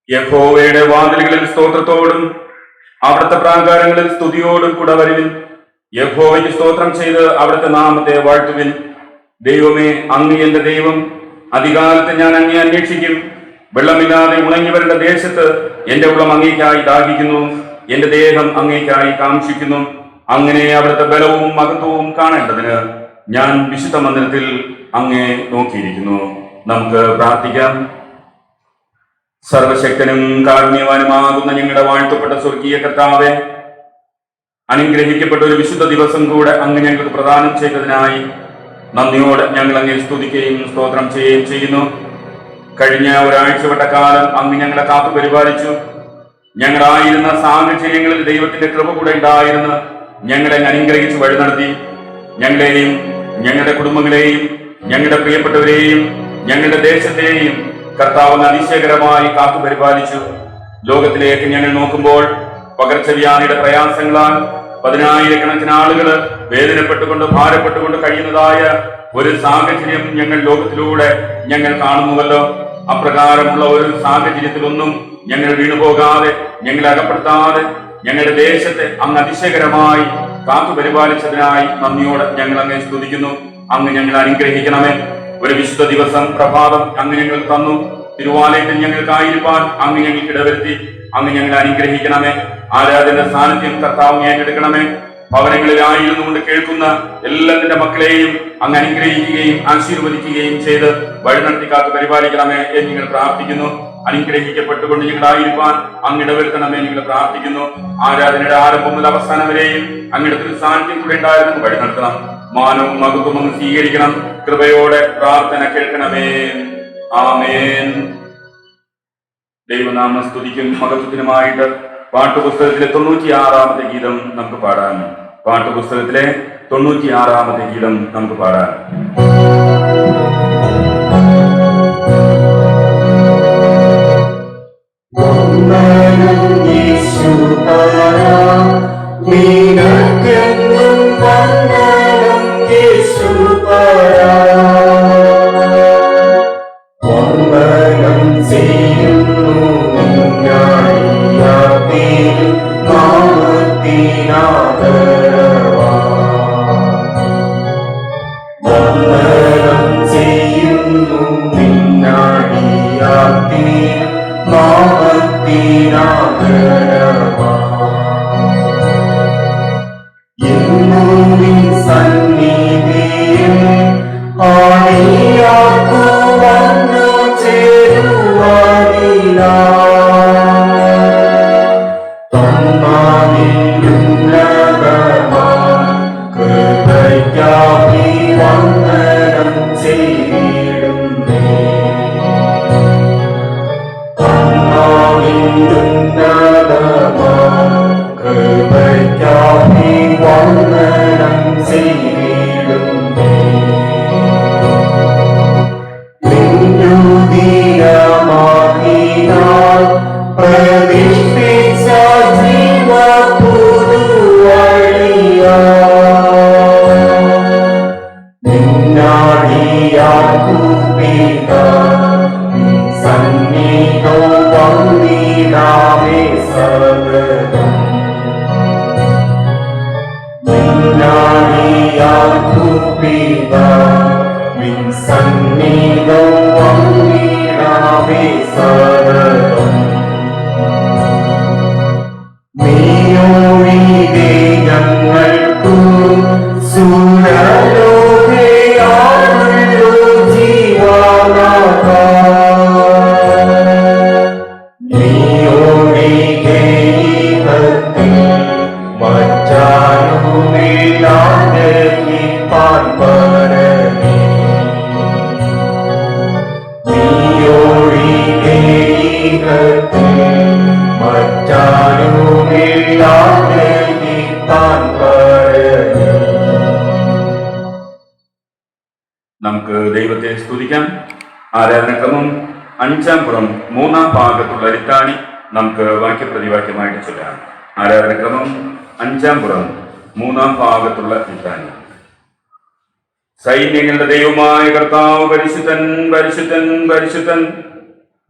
യഹോവയുടെ വാതിലുകളിൽ സ്തോത്രത്തോടും അവിടുത്തെ പ്രാകാരങ്ങളിൽ സ്തുതിയോടും കൂടെ വരുവിൻ. യഹോവയ്ക്ക് സ്തോത്രം ചെയ്ത് അവിടുത്തെ നാമത്തെ വാഴ്ത്തുവിൻ. ദൈവമേ, അങ്ങ് എന്റെ ദൈവം. അധികാലത്ത് ഞാൻ അങ്ങേ അന്വേഷിക്കും. വെള്ളമില്ലാതെ ഉണങ്ങിവരേണ്ട ദേശത്ത് എന്റെ ഉള്ളം അങ്ങേക്കായി ദാഹിക്കുന്നു, എന്റെ ദേഹം അങ്ങേക്കായി കാംക്ഷിക്കുന്നു. അങ്ങനെ അവിടുത്തെ ബലവും മഹത്വവും കാണേണ്ടതിന് ഞാൻ വിശുദ്ധ മന്ദിരത്തിൽ അങ്ങേ നോക്കിയിരിക്കുന്നു. നമുക്ക് പ്രാർത്ഥിക്കാം. സർവശക്തനും കാരുണ്യവാനുമാകുന്ന ഞങ്ങളുടെ വാഴ്ത്തപ്പെട്ട സ്വർഗീയ കർത്താവേ, അനുഗ്രഹിക്കപ്പെട്ട ഒരു വിശുദ്ധ ദിവസം കൂടെ അങ്ങ് ഞങ്ങൾക്ക് പ്രദാനം ചെയ്തതിനായി നന്ദിയോടെ ഞങ്ങൾ അങ്ങേ സ്തുതിക്കുകയും സ്തോത്രം ചെയ്യുകയും ചെയ്യുന്നു. കഴിഞ്ഞ ഒരാഴ്ച വട്ടക്കാലം അങ്ങ് ഞങ്ങളെ കാത്തു പരിപാലിച്ചു. ഞങ്ങളായിരുന്ന സാഹചര്യങ്ങളിൽ ദൈവത്തിന്റെ കൃപ കൂടെ ഉണ്ടായിരുന്നു. ഞങ്ങളെ അനുഗ്രഹിച്ച് വഴി നടത്തി. ഞങ്ങളെയും ഞങ്ങളുടെ കുടുംബങ്ങളെയും ഞങ്ങളുടെ പ്രിയപ്പെട്ടവരെയും ഞങ്ങളുടെ ദേശത്തെയും കർത്താവ് അതിശയകരമായി കാത്തു പരിപാലിച്ചു. ലോകത്തിലേക്ക് ഞങ്ങൾ നോക്കുമ്പോൾ പകർച്ചവ്യാധിയുടെ പ്രയാസങ്ങളാൽ 10,000-കണക്കിന് ആളുകൾ വേദനപ്പെട്ടുകൊണ്ട് ഭാരപ്പെട്ടുകൊണ്ട് കഴിയുന്നതായ ഒരു സാഹചര്യം ഞങ്ങൾ ലോകത്തിലൂടെ ഞങ്ങൾ കാണുന്നുവല്ലോ. അപ്രകാരമുള്ള ഒരു സാഹചര്യത്തിലൊന്നും ഞങ്ങൾ വീണുപോകാതെ, ഞങ്ങളെ അകപ്പെടുത്താതെ ഞങ്ങളുടെ ദേശത്തെ അങ്ങ് അതിശയകരമായി കാത്തു പരിപാലിച്ചതിനായി നന്ദിയോടെ ഞങ്ങൾ അങ്ങ് സ്തുതിക്കുന്നു. അങ്ങ് ഞങ്ങൾ അനുഗ്രഹിക്കണമേ. ഒരു വിശുദ്ധ ദിവസം പ്രഭാതം അങ്ങ് ഞങ്ങൾ തന്നു. തിരുവാലയത്തിൽ ഞങ്ങൾക്കായിരിക്കാൻ അങ്ങ് ഞങ്ങൾക്ക് ഇടവരുത്തി. അങ്ങ് ഞങ്ങളെ അനുഗ്രഹിക്കണമേ. ആരാധന സാന്നിധ്യം കർത്താവ് ഏറ്റെടുക്കണമേ. ഭവനങ്ങളിലായിരുന്നു കൊണ്ട് കേൾക്കുന്ന എല്ലാത്തിന്റെ മക്കളെയും അങ്ങ് അനുഗ്രഹിക്കുകയും ആശീർവദിക്കുകയും ചെയ്ത് വഴി നടത്തി കാത്തു പരിപാലിക്കണമേ എന്ന് ഞങ്ങൾ പ്രാർത്ഥിക്കുന്നു. അനുഗ്രഹിക്കപ്പെട്ടുകൊണ്ട് ഞങ്ങളായിരിക്കാൻ അങ്ങ് ഇടവരുത്തണമേ ഞങ്ങൾ പ്രാർത്ഥിക്കുന്നു. ആരാധനയുടെ ആരംഭം മുതൽ അവസാനം വരെയും അങ്ങയുടെ സാന്നിധ്യം കൂടെ ഉണ്ടായിരുന്നു വഴി നടത്തണം. മാനവും മഹത്വവും അങ്ങ് സ്വീകരിക്കണം. കൃപയോടെ പ്രാർത്ഥന കേൾക്കണമേ. ആമേൻ. ദൈവനാമ സ്തുതിക്കും മഹത്വത്തിനുമായിട്ട് പാട്ടുപുസ്തകത്തിലെ 96-ാമത്തെ ഗീതം നമുക്ക് പാടാം. പാട്ടുപുസ്തകത്തിലെ 96-ാമത്തെ ഗീതം നമുക്ക് പാടാം. പ്രതിഷ്ഠിച്ച ജീവ നമുക്ക് ദൈവത്തെ സ്തുതിക്കാം. ആരാധനക്രമം 5-ാം പുറം 3-ാം ഭാഗത്തുള്ള ലിത്താനി നമുക്ക് വാക്യപ്രതിവാക്യമായിട്ട് ചൊല്ലാം. ആരാധനക്രമം 5-ാം പുറം 3-ാം ഭാഗത്തുള്ള ലിത്താനി. സൈന്യങ്ങളുടെ ദൈവമായ കർത്താവ് പരിശുദ്ധൻ പരിശുദ്ധൻ പരിശുദ്ധൻ,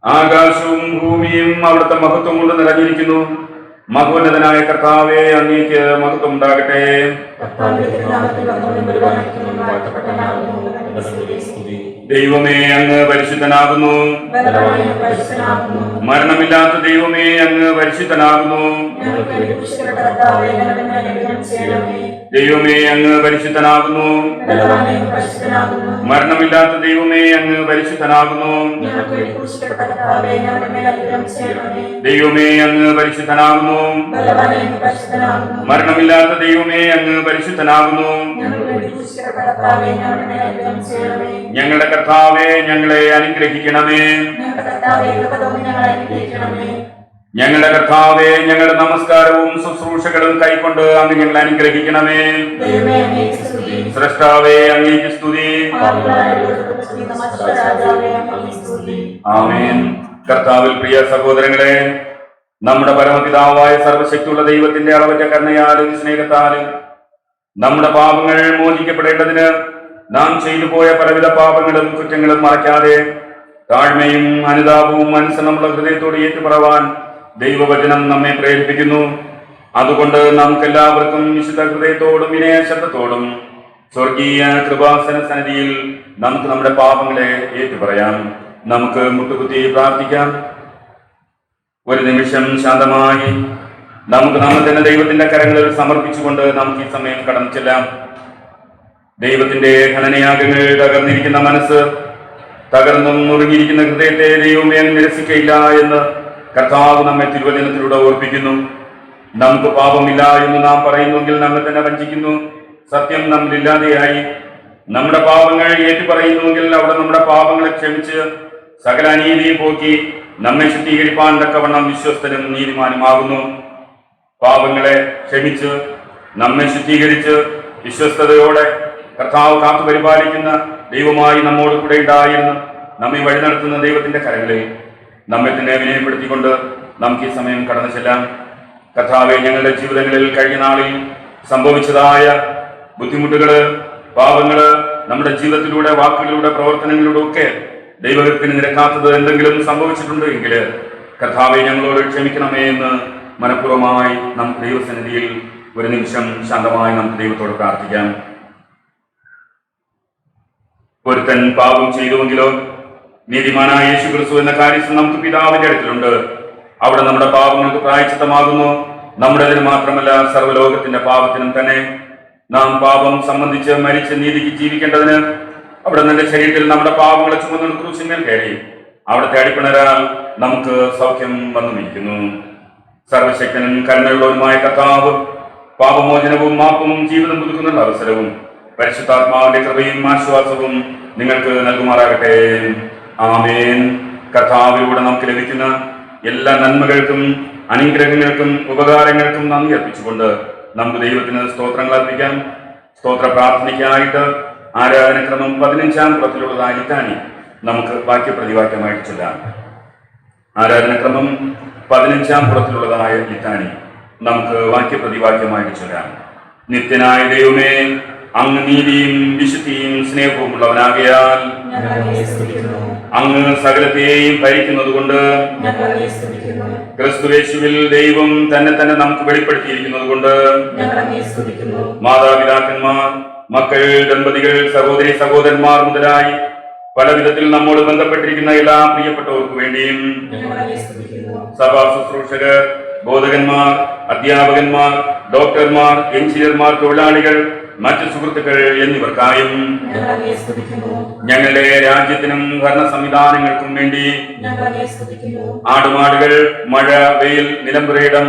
ആകാശവും ഭൂമിയും അവിടുത്തെ മഹത്വം കൊണ്ട് നിറഞ്ഞിരിക്കുന്നു. മഹോന്നതനായ കർത്താവേ, അങ്ങേക്ക് മഹത്വം ഉണ്ടാകട്ടെ. ദൈവമേ, അങ്ങ് പരിശുദ്ധനാകുന്നു. മരണമില്ലാത്ത ദൈവമേ, അങ്ങ് പരിശുദ്ധനാകുന്നു. ദൈവമേ, അങ്ങ് പരിശുദ്ധനാകുന്നു. മരണമില്ലാത്ത ദൈവമേ, അങ്ങ് പരിശുദ്ധനാകുന്നു. ദൈവമേ, അങ്ങ് പരിശുദ്ധനാകുന്നു. മരണമില്ലാത്ത ദൈവമേ, അങ്ങ് പരിശുദ്ധനാകുന്നു. ഞങ്ങളുടെ കർത്താവേ, ഞങ്ങളെ അനുഗ്രഹിക്കണമേ. ഞങ്ങളുടെ കർത്താവേ, ഞങ്ങളുടെ നമസ്കാരവും ശുശ്രൂഷകളും കൈക്കൊണ്ട് അങ്ങ് ഞങ്ങളെ അനുഗ്രഹിക്കണമേ. സ്രഷ്ടാവേ, അങ്ങേക്ക് സ്തുതി. ആമേൻ. കർത്താവിൽ പ്രിയ സഹോദരങ്ങളെ, നമ്മുടെ പരമപിതാവായ സർവശക്തിയുള്ള ദൈവത്തിന്റെ അളവറ്റ കരുണയാലും സ്നേഹത്താലും നമ്മുടെ പാപങ്ങൾ മോചിക്കപ്പെടേണ്ടതിന് നാം ചെയ്തു പോയ പലവിധ പാപങ്ങളും കുറ്റങ്ങളും മറയ്ക്കാതെ താഴ്മയും അനുതാപവും അനുസരണമുള്ള ഹൃദയത്തോട് ഏറ്റുപറവാൻ ദൈവവചനം നമ്മെ പ്രേരിപ്പിക്കുന്നു. അതുകൊണ്ട് നമുക്കെല്ലാവർക്കും വിശുദ്ധ ഹൃദയത്തോടും വിനയശബ്ദത്തോടും സ്വർഗീയ കൃപാസന സന്നിധിയിൽ നമുക്ക് നമ്മുടെ പാപങ്ങളെ ഏറ്റുപറയാം. നമുക്ക് മുട്ടുകുത്തി പ്രാർത്ഥിക്കാം. ഒരു നിമിഷം ശാന്തമായി നമുക്ക് നമ്മെ തന്നെ ദൈവത്തിന്റെ കരങ്ങളിൽ സമർപ്പിച്ചുകൊണ്ട് നമുക്ക് ഈ സമയം കടന്നു ചെല്ലാം. ദൈവത്തിന്റെ ഘടനയാഗങ്ങൾ തകർന്നിരിക്കുന്ന മനസ്സ്, തകർന്നും നുറുങ്ങിയിരിക്കുന്ന ഹൃദയത്തെ ദൈവമേ അങ്ങ് നിരസിക്കയില്ല എന്ന് കർത്താവ് നമ്മെ തിരുവചനത്തിലൂടെ ഓർപ്പിക്കുന്നു. നമുക്ക് പാപമില്ല എന്ന് നാം പറയുന്നുവെങ്കിൽ നമ്മെ തന്നെ വഞ്ചിക്കുന്നു. സത്യം നമ്മളില്ലാതെയായി. നമ്മുടെ പാപങ്ങൾ ഏറ്റുപറയുന്നുവെങ്കിൽ അവിടെ നമ്മുടെ പാപങ്ങളെ ക്ഷമിച്ച് സകല അനീതിയും പോക്കി നമ്മെ ശുദ്ധീകരിപ്പാൻ തക്കവണ്ണം വിശ്വസ്തനും നീതിമാനുമാകുന്നു. പാപങ്ങളെ ക്ഷമിച്ച് നമ്മെ ശുദ്ധീകരിച്ച് വിശ്വസ്തയോടെ കർത്താവ് കാത്തു പരിപാലിക്കുന്ന ദൈവമായി നമ്മോട് കൂടെ ഉണ്ടായിരുന്നു നമ്മെ വഴി നടത്തുന്ന ദൈവത്തിന്റെ കരങ്ങളിൽ നമ്മെ തന്നെ വിനയപ്പെടുത്തിക്കൊണ്ട് നമുക്ക് ഈ സമയം കടന്നു ചെല്ലാം. കർത്താവെ, ഞങ്ങളുടെ ജീവിതങ്ങളിൽ കഴിഞ്ഞ നാളിൽ സംഭവിച്ചതായ ബുദ്ധിമുട്ടുകള്, പാപങ്ങള്, നമ്മുടെ ജീവിതത്തിലൂടെ, വാക്കുകളിലൂടെ, പ്രവർത്തനങ്ങളിലൂടെ ഒക്കെ ദൈവത്തിന് നിരക്കാത്തത് എന്തെങ്കിലും സംഭവിച്ചിട്ടുണ്ട് എങ്കിൽ കർത്താവെ ഞങ്ങളോട് ക്ഷമിക്കണമേ എന്ന് മനഃപൂർവ്വമായി നമുക്ക് ദൈവസന്നിധിയിൽ ഒരു നിമിഷം ശാന്തമായി നമുക്ക് ദൈവത്തോട് പ്രാർത്ഥിക്കാം. ഒരുത്തൻ പാപം ചെയ്തുവെങ്കിലോ നീതിമാനായ യേശു ക്രിസ്തു എന്ന കാര്യം നമുക്ക് പിതാവിന്റെ അടുത്തിലുണ്ട്. അവിടെ നമ്മുടെ പാപങ്ങൾക്ക് പ്രായശ്ചിത്തമാകുന്നു. നമ്മുടേതിന് മാത്രമല്ല, സർവ്വലോകത്തിന്റെ പാപത്തിനും തന്നെ. നാം പാപം സംബന്ധിച്ച് മരിച്ച് നീതിക്ക് ജീവിക്കേണ്ടതിന് അവിടെ നിന്റെ ശരീരത്തിൽ നമ്മുടെ പാപങ്ങളെ ചുമന്ന ക്രൂശിന്മേൽ കയറി അവിടുത്തെ അടിപ്പിണരാൽ നമുക്ക് സൗഖ്യം വന്നുമിരിക്കുന്നു. സർവശക്തനും കരുണയുള്ളവനുമായ കർത്താവ് പാപമോചനവും മാപ്പും ജീവിതം പുതുക്കുന്ന അവസരവും പരിശുദ്ധാത്മാവിന്റെ കൃപയും ആശ്വാസവും നിങ്ങൾക്ക് നൽകുമാറാകട്ടെ. ആമേൻ. കർത്താവിലൂടെ നമുക്ക് ലഭിക്കുന്ന എല്ലാ നന്മകൾക്കും അനുഗ്രഹങ്ങൾക്കും ഉപകാരങ്ങൾക്കും നന്ദി അർപ്പിച്ചുകൊണ്ട് നമുക്ക് ദൈവത്തിന് സ്തോത്രങ്ങൾ അർപ്പിക്കാം. സ്തോത്ര പ്രാർത്ഥനയ്ക്കായിട്ട് ആരാധനക്രമം 15-ാം പുറത്തിലുള്ളതായ ലിത്താനി നമുക്ക് വാക്യപ്രതിവാക്യമായിട്ട് ചൊല്ലാം. ആരാധനക്രമം 15-ാം പുറത്തിലുള്ളതായ ലിത്താനി നമുക്ക് വാക്യപ്രതിവാക്യമായിട്ട് ചൊല്ലാം. നിത്യനായ ദൈവമേ, അങ്ങ് നീതിയും വിശുദ്ധിയും സ്നേഹവും ഉള്ളവനാകയാൽ അങ്ങ് സകലത്തെയും ഭരിക്കുന്നത് കൊണ്ട് ക്രിസ്തുയേശുവിൽ ദൈവം തന്നെ തന്നെ നമുക്ക് വെളിപ്പെടുത്തിയിരിക്കുന്നത് കൊണ്ട് മാതാപിതാക്കന്മാർ, മക്കൾ, ദമ്പതികൾ, സഹോദരി സഹോദരന്മാർ മുതലായി പല വിധത്തിൽ നമ്മോട് ബന്ധപ്പെട്ടിരിക്കുന്ന എല്ലാ പ്രിയപ്പെട്ടവർക്ക് വേണ്ടിയും സഭാ ശുശ്രൂഷകർ, ബോധകന്മാർ, അധ്യാപകന്മാർ, ഡോക്ടർമാർ, എഞ്ചിനീയർമാർ, തൊഴിലാളികൾ, മറ്റു സുഹൃത്തുക്കൾ എന്നിവർക്കായും ഞങ്ങളുടെ രാജ്യത്തിനും ഭരണ സംവിധാനങ്ങൾക്കും വേണ്ടി ആടുമാടുകൾ, മഴ, വെയിൽ, നിലംപുരയിടം,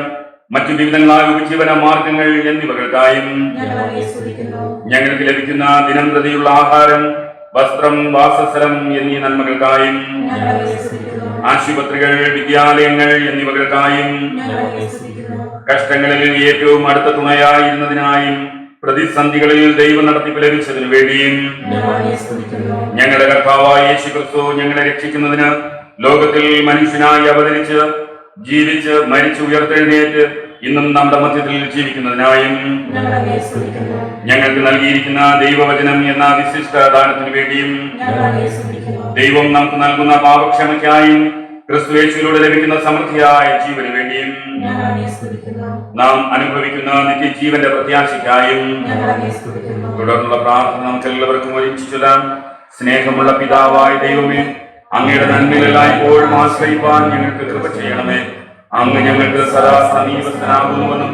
മറ്റു വിവിധങ്ങളായ ഉപജീവന മാർഗങ്ങൾ എന്നിവകൾക്കായും ഞങ്ങൾക്ക് ലഭിക്കുന്ന ദിനം പ്രതിയുള്ള ആഹാരം, വസ്ത്രം, വാസസ്ഥലം എന്നീ നന്മകൾക്കായും ആശുപത്രികൾ, വിദ്യാലയങ്ങൾ എന്നിവകൾക്കായും കഷ്ടങ്ങളിൽ ഏറ്റവും അടുത്ത തുണയായിരുന്നതിനായും പ്രതിസന്ധികളിൽ ദൈവ നടത്തിപ്പ് ലഭിച്ചതിനു വേണ്ടിയും ഞങ്ങളുടെ കർത്താവായ യേശുക്രിസ്തു ഞങ്ങളെ രക്ഷിക്കുന്നതിന് ലോകത്തിൽ മനുഷ്യനായി അവതരിച്ച് ജീവിച്ച് മരിച്ചു ഉയർത്തെഴുന്നേറ്റ് ഇന്നും നമ്മുടെ മധ്യത്തിൽ ജീവിക്കുന്നതിനായും ഞങ്ങൾക്ക് നൽകിയിരിക്കുന്ന ദൈവവചനം എന്ന വിശിഷ്ട ദാനത്തിനു വേണ്ടിയും ദൈവം നമുക്ക് നൽകുന്ന പാപക്ഷമയ്ക്കായും ക്രിസ്തുയേശുവിലൂടെ ലഭിക്കുന്ന സമൃദ്ധിയായ ജീവന് വേണ്ടിയും നാം അനുഭവിക്കുന്ന നിത്യജീവന്റെ പ്രത്യാശയ്ക്കായും തുടർന്നുള്ള പ്രാർത്ഥന നമുക്ക് എല്ലാവർക്കും ഒരുമിച്ച് ചൊല്ലാം. സ്നേഹമുള്ള പിതാവായ ദൈവമേ, അങ്ങയുടെ നന്മയിലെല്ലായ്പ്പോഴും ആശ്രയിപ്പാൻ ഞങ്ങൾക്ക് കൃപ ചെയ്യണമേ. അങ്ങ് ഞങ്ങൾക്ക് സദാ സമീപസ്ഥനാകുന്നുവെന്നും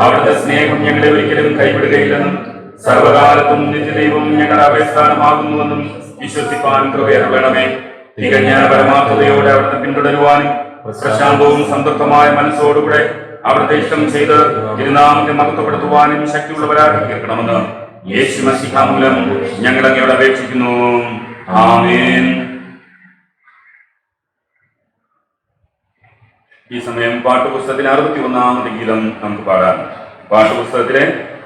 അവിടുത്തെ സ്നേഹം ഞങ്ങളെ ഒരിക്കലും കൈവിടുകയില്ലെന്നും സർവകാലത്തും നിത്യദൈവം ഞങ്ങളുടെ അഭയസ്ഥാനമാകുന്നുവെന്നും വിശ്വസിപ്പാൻ കൃപയരുളണമേ. തികഞ്ഞ പരമാർത്ഥതയോടെ അവിടുത്തെ പിന്തുടരുവാനും പ്രശാന്തവും സംതൃപ്തമായ മനസ്സോടുകൂടെ അവിടുത്തെ ഇഷ്ടം ചെയ്ത് തിരുനാമത്തെ മഹത്വപ്പെടുത്തുവാനും ശക്തിയുള്ളവരാക്കി തീർക്കണമെന്ന് യേശു മശീഹ മൂലം ഞങ്ങൾ അങ്ങയോട് അപേക്ഷിക്കുന്നു. ആമേൻ. ഈ സമയം പാട്ടുപുസ്തകത്തിലെ 61-ാമത്തെ ഗീതം നമുക്ക് പാടാം. പാട്ടുപുസ്തകത്തിലെ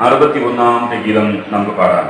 61-ാമത്തെ ഗീതം നമുക്ക് പാടാം.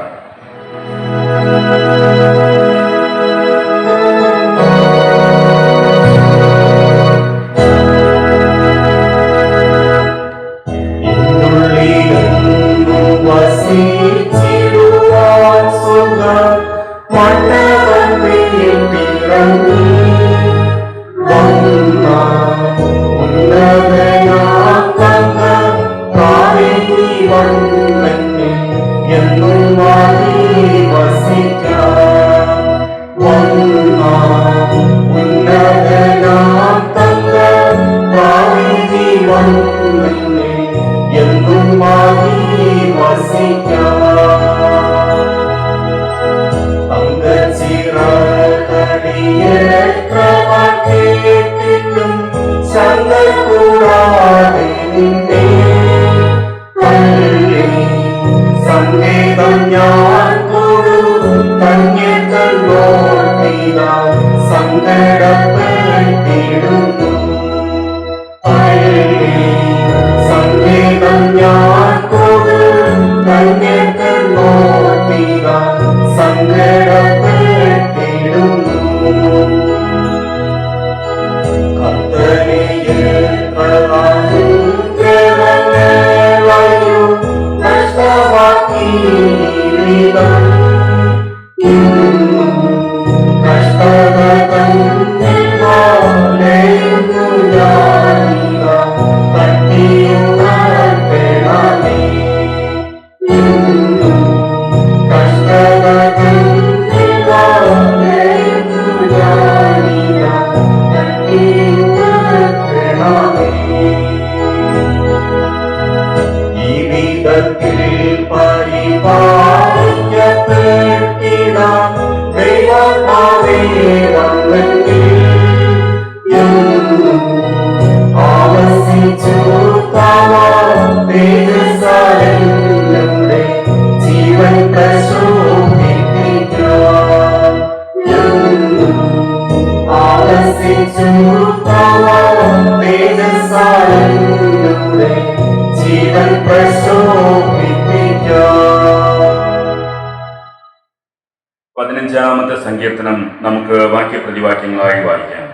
പതിനഞ്ചാമത്തെ സങ്കീർത്തനം നമുക്ക് വാക്യപ്രതിവാക്യങ്ങളായി വായിക്കാം.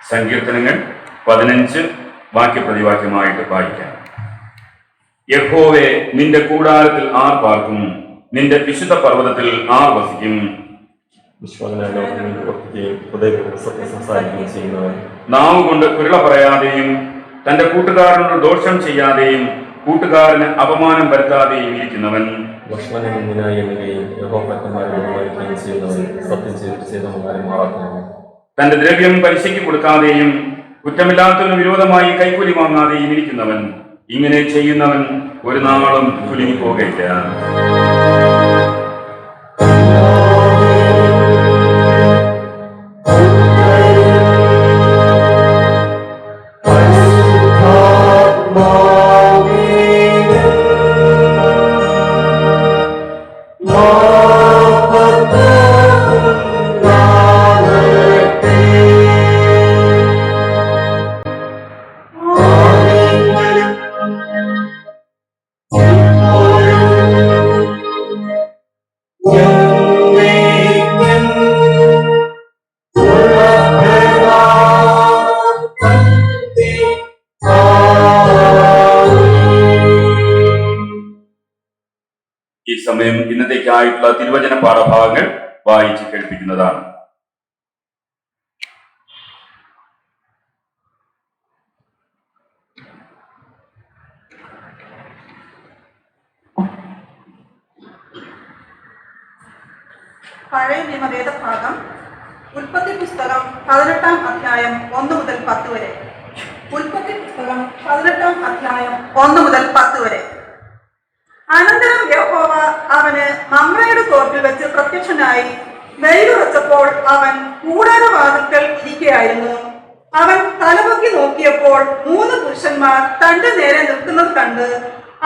സങ്കീർത്തനങ്ങൾ 15 വാക്യപ്രതിവാക്യമായിട്ട് വായിക്കാം. യഹോവേ, നിന്റെ കൂടാരത്തിൽ ആർ പാർക്കും? നിന്റെ വിശുദ്ധ പർവ്വതത്തിൽ ആർ വസിക്കും? നാവ് കൊണ്ട് കുരുള പറയാതെയും തന്റെ കൂട്ടുകാരനോട് ദോഷം ചെയ്യാതെയും കൂട്ടുകാരന് അപമാനം വരുത്താതെയും ഇരിക്കുന്നവൻ. തന്റെ ദ്രവ്യം പലിശയ്ക്ക് കൊടുക്കാതെയും കുറ്റമില്ലാത്തവന് വിരോധമായി കൈക്കൂലി വാങ്ങാതെയും ഇരിക്കുന്നവൻ. ഇങ്ങനെ ചെയ്യുന്നവൻ ഒരു നാളും കുലുങ്ങി പോകയില്ല. Oh സമയം ഇന്നത്തേക്കായിട്ടുള്ള തിരുവചന പാഠഭാഗങ്ങൾ വായിച്ച് കേൾപ്പിക്കുന്നതാണ്. പഴയ നിയമവേദഭാഗം ഉൽപ്പത്തി പുസ്തകം 18-ാം അധ്യായം 1 മുതൽ 10 വരെ. ഉൽപ്പത്തി പുസ്തകം 18-ാം അധ്യായം 1 മുതൽ 10 വരെ. അനന്തരം യഹോവ അവന് മമ്രയുടെ തോട്ടിൽ വെച്ച് പ്രത്യക്ഷനായി. വെയിലുറച്ചപ്പോൾ അവൻ കൂടാരവാതിൽക്കൽ ഇരിക്കുകയായിരുന്നു. അവൻ തലപൊക്കി നോക്കിയപ്പോൾ 3 പുരുഷന്മാർ തന്റെ നേരെ നിൽക്കുന്നത് കണ്ട്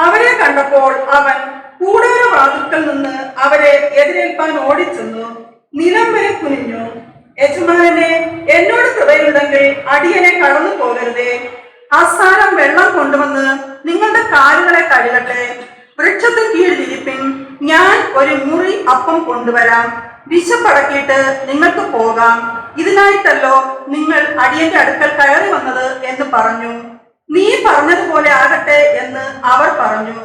അവരെ കണ്ടപ്പോൾ അവൻ കൂടാരവാതിൽക്കൽ നിന്ന് അവരെ എതിരേൽപ്പാൻ ഓടിച്ചെന്നു. നിലം വരെ കുനിഞ്ഞു. യജമാനനെ, എന്നോട് കൃപയുണ്ടെങ്കിൽ അടിയനെ കടന്നു പോകരുതേ. ആസാരം വെള്ളം കൊണ്ടുവന്ന് നിങ്ങളുടെ കാലുകളെ കഴുകട്ടെ. വൃക്ഷത്തിന് കീഴിലിരിപ്പിൻ, ഞാൻ ഒരു മുറി അപ്പം കൊണ്ടുവരാം. വിശപ്പടക്കിയിട്ട് നിങ്ങൾക്ക് പോകാം. ഇതിനായിട്ടല്ലോ നിങ്ങൾ അടിയന്റെ അടുക്കൽ കയറി വന്നത് എന്ന് പറഞ്ഞു. നീ പറഞ്ഞതുപോലെ ആകട്ടെ എന്ന് അവർ പറഞ്ഞു.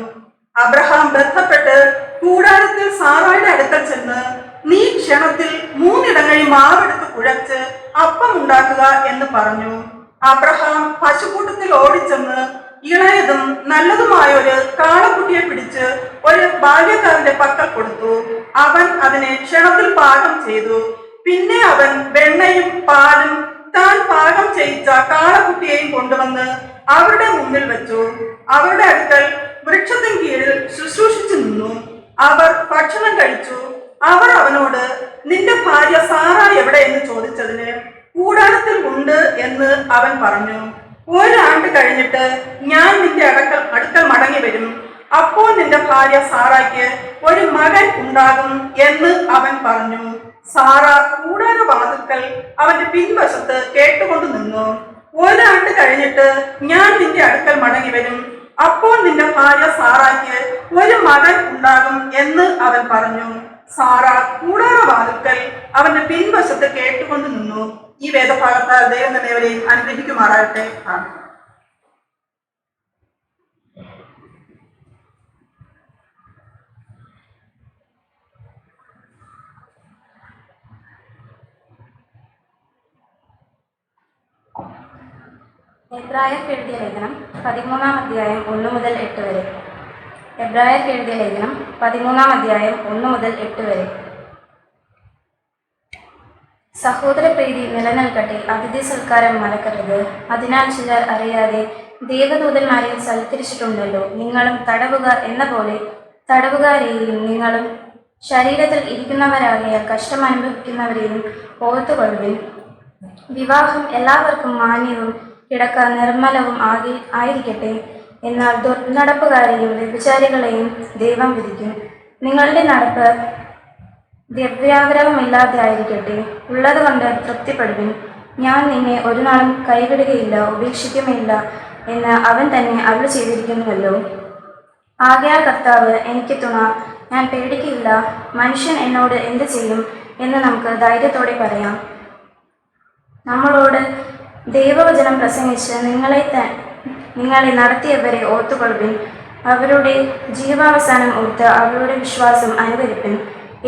അബ്രഹാം ബന്ധപ്പെട്ട് കൂടാരത്തിൽ സാറായുടെ അടുക്കൽ ചെന്ന്, നീ ക്ഷണത്തിൽ 3 ഇടങ്ങഴി മാവെടുത്ത് കുഴച്ച് അപ്പം ഉണ്ടാക്കുക എന്ന് പറഞ്ഞു. അബ്രഹാം പശുക്കൂട്ടത്തിൽ ഓടിച്ചെന്ന് ഇളയതും നല്ലതുമായ ഒരു കാളക്കുട്ടിയെ പിടിച്ച് ഒരു ബാല്യക്കാരന്റെ പക്കൽ കൊടുത്തു. അവൻ അതിനെ ക്ഷണത്തിൽ പാകം ചെയ്തു. പിന്നെ അവൻ വെണ്ണയും പാലും താൻ പാകം ചെയ്യിച്ച കാളക്കുട്ടിയെയും കൊണ്ടുവന്ന് അവരുടെ മുമ്പിൽ വെച്ചു. അവരുടെ അടുക്കൽ വൃക്ഷത്തിൻ കീഴിൽ ശുശ്രൂഷിച്ചു നിന്നു. അവർ ഭക്ഷണം കഴിച്ചു. അവർ അവനോട്, നിന്റെ ഭാര്യ സാറ എവിടെ എന്ന് ചോദിച്ചതിന്, കൂടാരത്തിൽ ഉണ്ട് എന്ന് അവൻ പറഞ്ഞു. 1 ആണ്ട് കഴിഞ്ഞിട്ട് ഞാൻ നിന്റെ അടുക്കൽ മടങ്ങി വരും. അപ്പോൾ നിന്റെ ഭാര്യ സാറായ്ക്ക് ഒരു മകൻ ഉണ്ടാകും എന്ന് അവൻ പറഞ്ഞു. സാറ കൂടാരവാതിൽക്കൽ അവന്റെ പിൻവശത്ത് കേട്ടുകൊണ്ട് നിന്നു. 1 ആണ്ട് കഴിഞ്ഞിട്ട് ഞാൻ നിന്റെ അടുക്കൽ മടങ്ങി വരും. അപ്പോൾ നിന്റെ ഭാര്യ സാറായ്ക്ക് ഒരു മകൻ ഉണ്ടാകും എന്ന് അവൻ പറഞ്ഞു. സാറ കൂടാരവാതിൽക്കൽ അവന്റെ പിൻവശത്ത് കേട്ടുകൊണ്ട് നിന്നു. ഈ വേദഭാഗത്താൽ ദൈവം തന്നെവരെയും അനുഗ്രഹിക്കുമാറാകട്ടെ. എബ്രായർക്ക് എഴുതിയ ലേഖനം 13-ാം അധ്യായം 1 മുതൽ 8 വരെ. എബ്രായർക്ക് എഴുതിയ ലേഖനം 13-ാം അധ്യായം 1 മുതൽ 8 വരെ. സഹോദരപ്രീതി നിലനിൽക്കട്ടെ, അതിഥി സൽക്കാരം മറക്കരുത്. അതിനാൽ ചിലർ അറിയാതെ ദേവദൂതന്മാരെ സൽക്കരിച്ചിട്ടുണ്ടല്ലോ. നിങ്ങളും തടവുകാർ എന്ന പോലെ തടവുകാരെയും നിങ്ങളും ശരീരത്തിൽ ഇരിക്കുന്നവരാകിയ കഷ്ടം അനുഭവിക്കുന്നവരെയും ഓർത്തുകൊള്ളുവിൻ. വിവാഹം എല്ലാവർക്കും മാന്യവും കിടക്ക നിർമ്മലവും ആയിരിക്കട്ടെ. എന്നാൽ ദുർനടപ്പുകാരെയും വ്യഭിചാരികളെയും ദൈവം വിധിക്കും. നിങ്ങളുടെ നടപ്പ് ദ്രവ്യാഗ്രഹമില്ലാതെ ആയിരിക്കട്ടെ. ഉള്ളതുകൊണ്ട് തൃപ്തിപ്പെടുവിൻ. ഞാൻ നിന്നെ ഒരു നാളും കൈവിടുകയില്ല, ഉപേക്ഷിക്കുമില്ല എന്ന് അവൻ തന്നെ അരുളി ചെയ്തിരിക്കുന്നുവല്ലോ. ആകയാൽ കർത്താവ് എനിക്ക് തുണ, ഞാൻ പേടിക്കില്ല. മനുഷ്യൻ എന്നോട് എന്ത് ചെയ്യും എന്ന് നമുക്ക് ധൈര്യത്തോടെ പറയാം. നമ്മളോട് ദൈവവചനം പ്രസംഗിച്ച് നിങ്ങളെ നടത്തിയവരെ ഓർത്തുകൊള്ളുവിൻ. അവരുടെ ജീവാവസാനം ഓർത്ത് അവരുടെ വിശ്വാസം അനുകരിപ്പിൻ.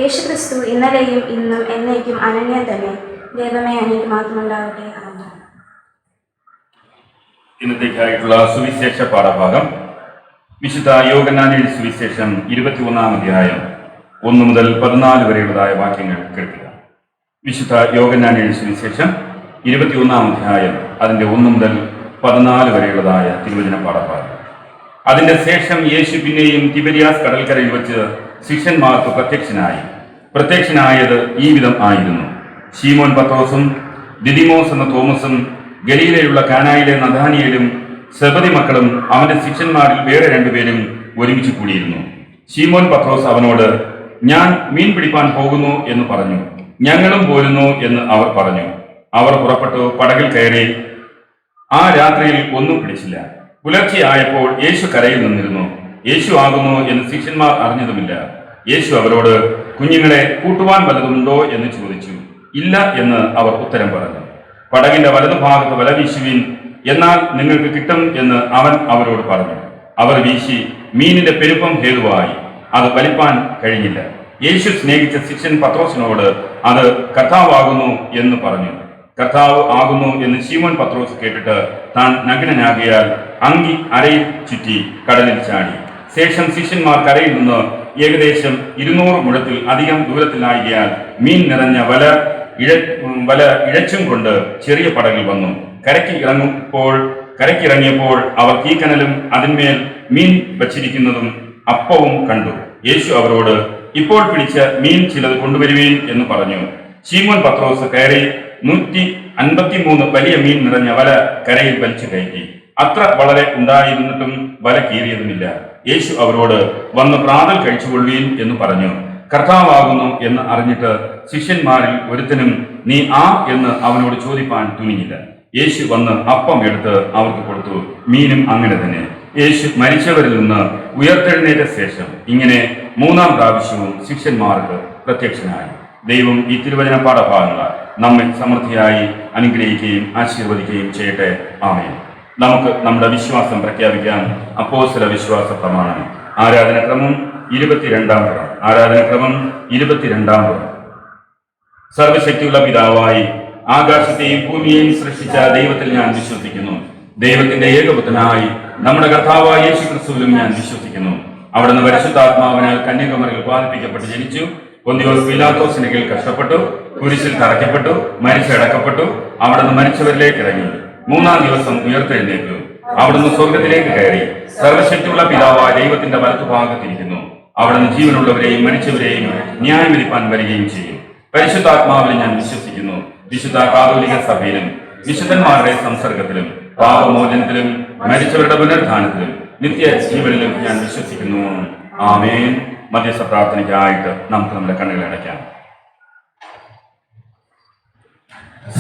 യേശുക്രിസ്തു ഇന്നലെയും ഇന്നും എന്നേക്കും അനന്യം തന്നെ. ദൈവമേ, അങ്ങേക്ക് മാത്രമുണ്ടാവട്ടെ. ഇന്നത്തേക്കായിട്ടുള്ള സുവിശേഷ പാഠഭാഗം വിശുദ്ധ യോഹന്നാൻ എഴുതിയ സുവിശേഷം 21-ാം അധ്യായം 1 മുതൽ 14 വരെയുള്ളതായ വാക്യങ്ങൾ കേൾക്കുക. വിശുദ്ധ യോഹന്നാൻ എഴുതിയ സുവിശേഷം 21-ാം അധ്യായം അതിന്റെ 1 മുതൽ 14 വരെയുള്ളതായ തിരുവചന പാഠഭാഗം. അതിന്റെ ശേഷം യേശു പിന്നെയും തിബരിയാസ് കടൽക്കരയിൽ വെച്ച് ശിഷ്യന്മാർക്ക് പ്രത്യക്ഷനായത് ഈ വിധം ആയിരുന്നു. ശീമോൻ പത്രോസും ദിദിമോസ് എന്ന തോമസും ഗലീലയിലുള്ള കാനായിലെ നഥാനിയേലും സെബദി മക്കളും അവന്റെ ശിഷ്യന്മാരിൽ വേറെ 2 പേരും ഒരുമിച്ച് കൂടിയിരുന്നു. ശീമോൻ പത്രോസ് അവനോട്, ഞാൻ മീൻ പിടിപ്പാൻ പോകുന്നു എന്ന് പറഞ്ഞു. ഞങ്ങളും പോരുന്നു എന്ന് അവർ പറഞ്ഞു. അവർ പുറപ്പെട്ടു പടകിൽ കയറി. ആ രാത്രിയിൽ ഒന്നും പിടിച്ചില്ല. പുലർച്ചെയായപ്പോൾ യേശു കരയിൽ നിന്നിരുന്നു. യേശു ആകുന്നു എന്ന് ശിഷ്യന്മാർ അറിഞ്ഞതുമില്ല. യേശു അവരോട്, കുഞ്ഞുങ്ങളെ കൂട്ടുവാൻ വല്ലതുമുണ്ടോ എന്ന് ചോദിച്ചു. ഇല്ല എന്ന് അവർ ഉത്തരം പറഞ്ഞു. പടകിന്റെ വലതുഭാഗത്ത് വല വീശുവിൻ, എന്നാൽ നിങ്ങൾക്ക് കിട്ടും എന്ന് അവൻ അവരോട് പറഞ്ഞു. അവർ വീശി മീനിന്റെ പെരുപ്പം ഹേതുവായി അത് വലിപ്പാൻ കഴിഞ്ഞില്ല. യേശു സ്നേഹിച്ച ശിഷ്യൻ പത്രോസിനോട് അത് കർത്താവാകുന്നു എന്ന് പറഞ്ഞു. കർത്താവ് ആകുന്നു എന്ന് ശീമോൻ പത്രോസ് കേട്ടിട്ട് താൻ നഗ്നനാകിയാൽ അങ്കി അരയിൽ ചുറ്റി കടലിൽ ചാടി. ശേഷം ശിഷ്യന്മാർ കരയിൽ നിന്ന് ഏകദേശം 200 മുഴത്തിൽ അധികം ദൂരത്തിലാകിയാൽ മീൻ നിറഞ്ഞ വല ഇഴച്ചും കൊണ്ട് ചെറിയ പടകിൽ വന്നു. കരയ്ക്കിറങ്ങിയപ്പോൾ അവർ തീക്കനലും അതിന്മേൽ മീൻ വച്ചിരിക്കുന്നതും അപ്പവും കണ്ടു. യേശു അവരോട്, ഇപ്പോൾ പിടിച്ച മീൻ ചിലത് കൊണ്ടുവരുവേൻ എന്ന് പറഞ്ഞു. ശീമോൻ പത്രോസ് കയറി 153 വലിയ മീൻ നിറഞ്ഞ വല കരയിൽ വലിച്ചു കയറ്റി. അത്ര വളരെ ഉണ്ടായിരുന്നിട്ടും വല കീറിയതുമില്ല. യേശു അവരോട്, വന്ന് പ്രാതൽ കഴിച്ചുകൊള്ളുവീൻ എന്ന് പറഞ്ഞു. കർത്താവാകുന്നു എന്ന് അറിഞ്ഞിട്ട് ശിഷ്യന്മാരിൽ ഒരുത്തനും നീ എന്ന് അവനോട് ചോദിപ്പാൻ തുനിഞ്ഞില്ല. യേശു വന്ന് അപ്പം എടുത്ത് അവർക്ക് കൊടുത്തു. മീനും അങ്ങനെ തന്നെ. യേശു മരിച്ചവരിൽ നിന്ന് ഉയർത്തെഴുന്നേറ്റ ശേഷം ഇങ്ങനെ 3-ാം പ്രാവശ്യവും ശിഷ്യന്മാർക്ക് പ്രത്യക്ഷനായി. ദൈവം ഈ തിരുവചന പാഠഭാഗങ്ങളാൽ നമ്മെ സമൃദ്ധിയായി അനുഗ്രഹിക്കുകയും ആശീർവദിക്കുകയും ചെയ്യട്ടെ. ആമേൻ. നമുക്ക് നമ്മുടെ വിശ്വാസം പ്രഖ്യാപിക്കാം. അപ്പോസ്തല വിശ്വാസ പ്രമാണം. ആരാധനക്രമം 22-ാം പുറം. ആരാധനക്രമം 22-ാം പുറം. സർവശക്തിയുള്ള പിതാവായി ആകാശത്തെയും ഭൂമിയെയും സൃഷ്ടിച്ച ദൈവത്തിൽ ഞാൻ വിശ്വസിക്കുന്നു. ദൈവത്തിന്റെ ഏകപുത്രനായി നമ്മുടെ കർത്താവായ യേശു ക്രിസ്തുവിലും ഞാൻ വിശ്വസിക്കുന്നു. അവിടുന്ന് പരിശുദ്ധാത്മാവിനാൽ കന്യകമറിയിൽ ഉത്പാദിപ്പിക്കപ്പെട്ട് ജനിച്ചു. പൊന്തിയോസ് പീലാത്തോസിന്റെ കീഴിൽ കഷ്ടപ്പെട്ടു, കുരിശിൽ തറയ്ക്കപ്പെട്ടു, മരിച്ചടക്കപ്പെട്ടു. അവിടുന്ന് മരിച്ചവരിലേക്ക് ഇറങ്ങി. 3-ാം ദിവസം ഉയർത്തെഴുന്നേറ്റു. അവിടുന്ന് സ്വർഗത്തിലേക്ക് കയറി സർവശക്തിയുള്ള പിതാവായ ദൈവത്തിന്റെ വലത്തുഭാഗത്തിരിക്കുന്നു. അവിടുന്ന് ജീവനുള്ളവരെയും മരിച്ചവരെയും ന്യായം വിധിപ്പാൻ വരികയും ചെയ്യും. പരിശുദ്ധാത്മാവിൽ ഞാൻ വിശ്വസിക്കുന്നു. വിശുദ്ധ കാതോലിക സഭയിലും വിശുദ്ധന്മാരുടെ സംസർഗത്തിലും പാപമോചനത്തിലും മരിച്ചവരുടെ പുനരുത്ഥാനത്തിലും നിത്യ ജീവനിലും ഞാൻ വിശ്വസിക്കുന്നു. ആമേൻ. മധ്യസ്ഥ പ്രാർത്ഥനയ്ക്കായിട്ട് നമുക്ക് നമ്മുടെ കണ്ണുകൾ അടയ്ക്കാം.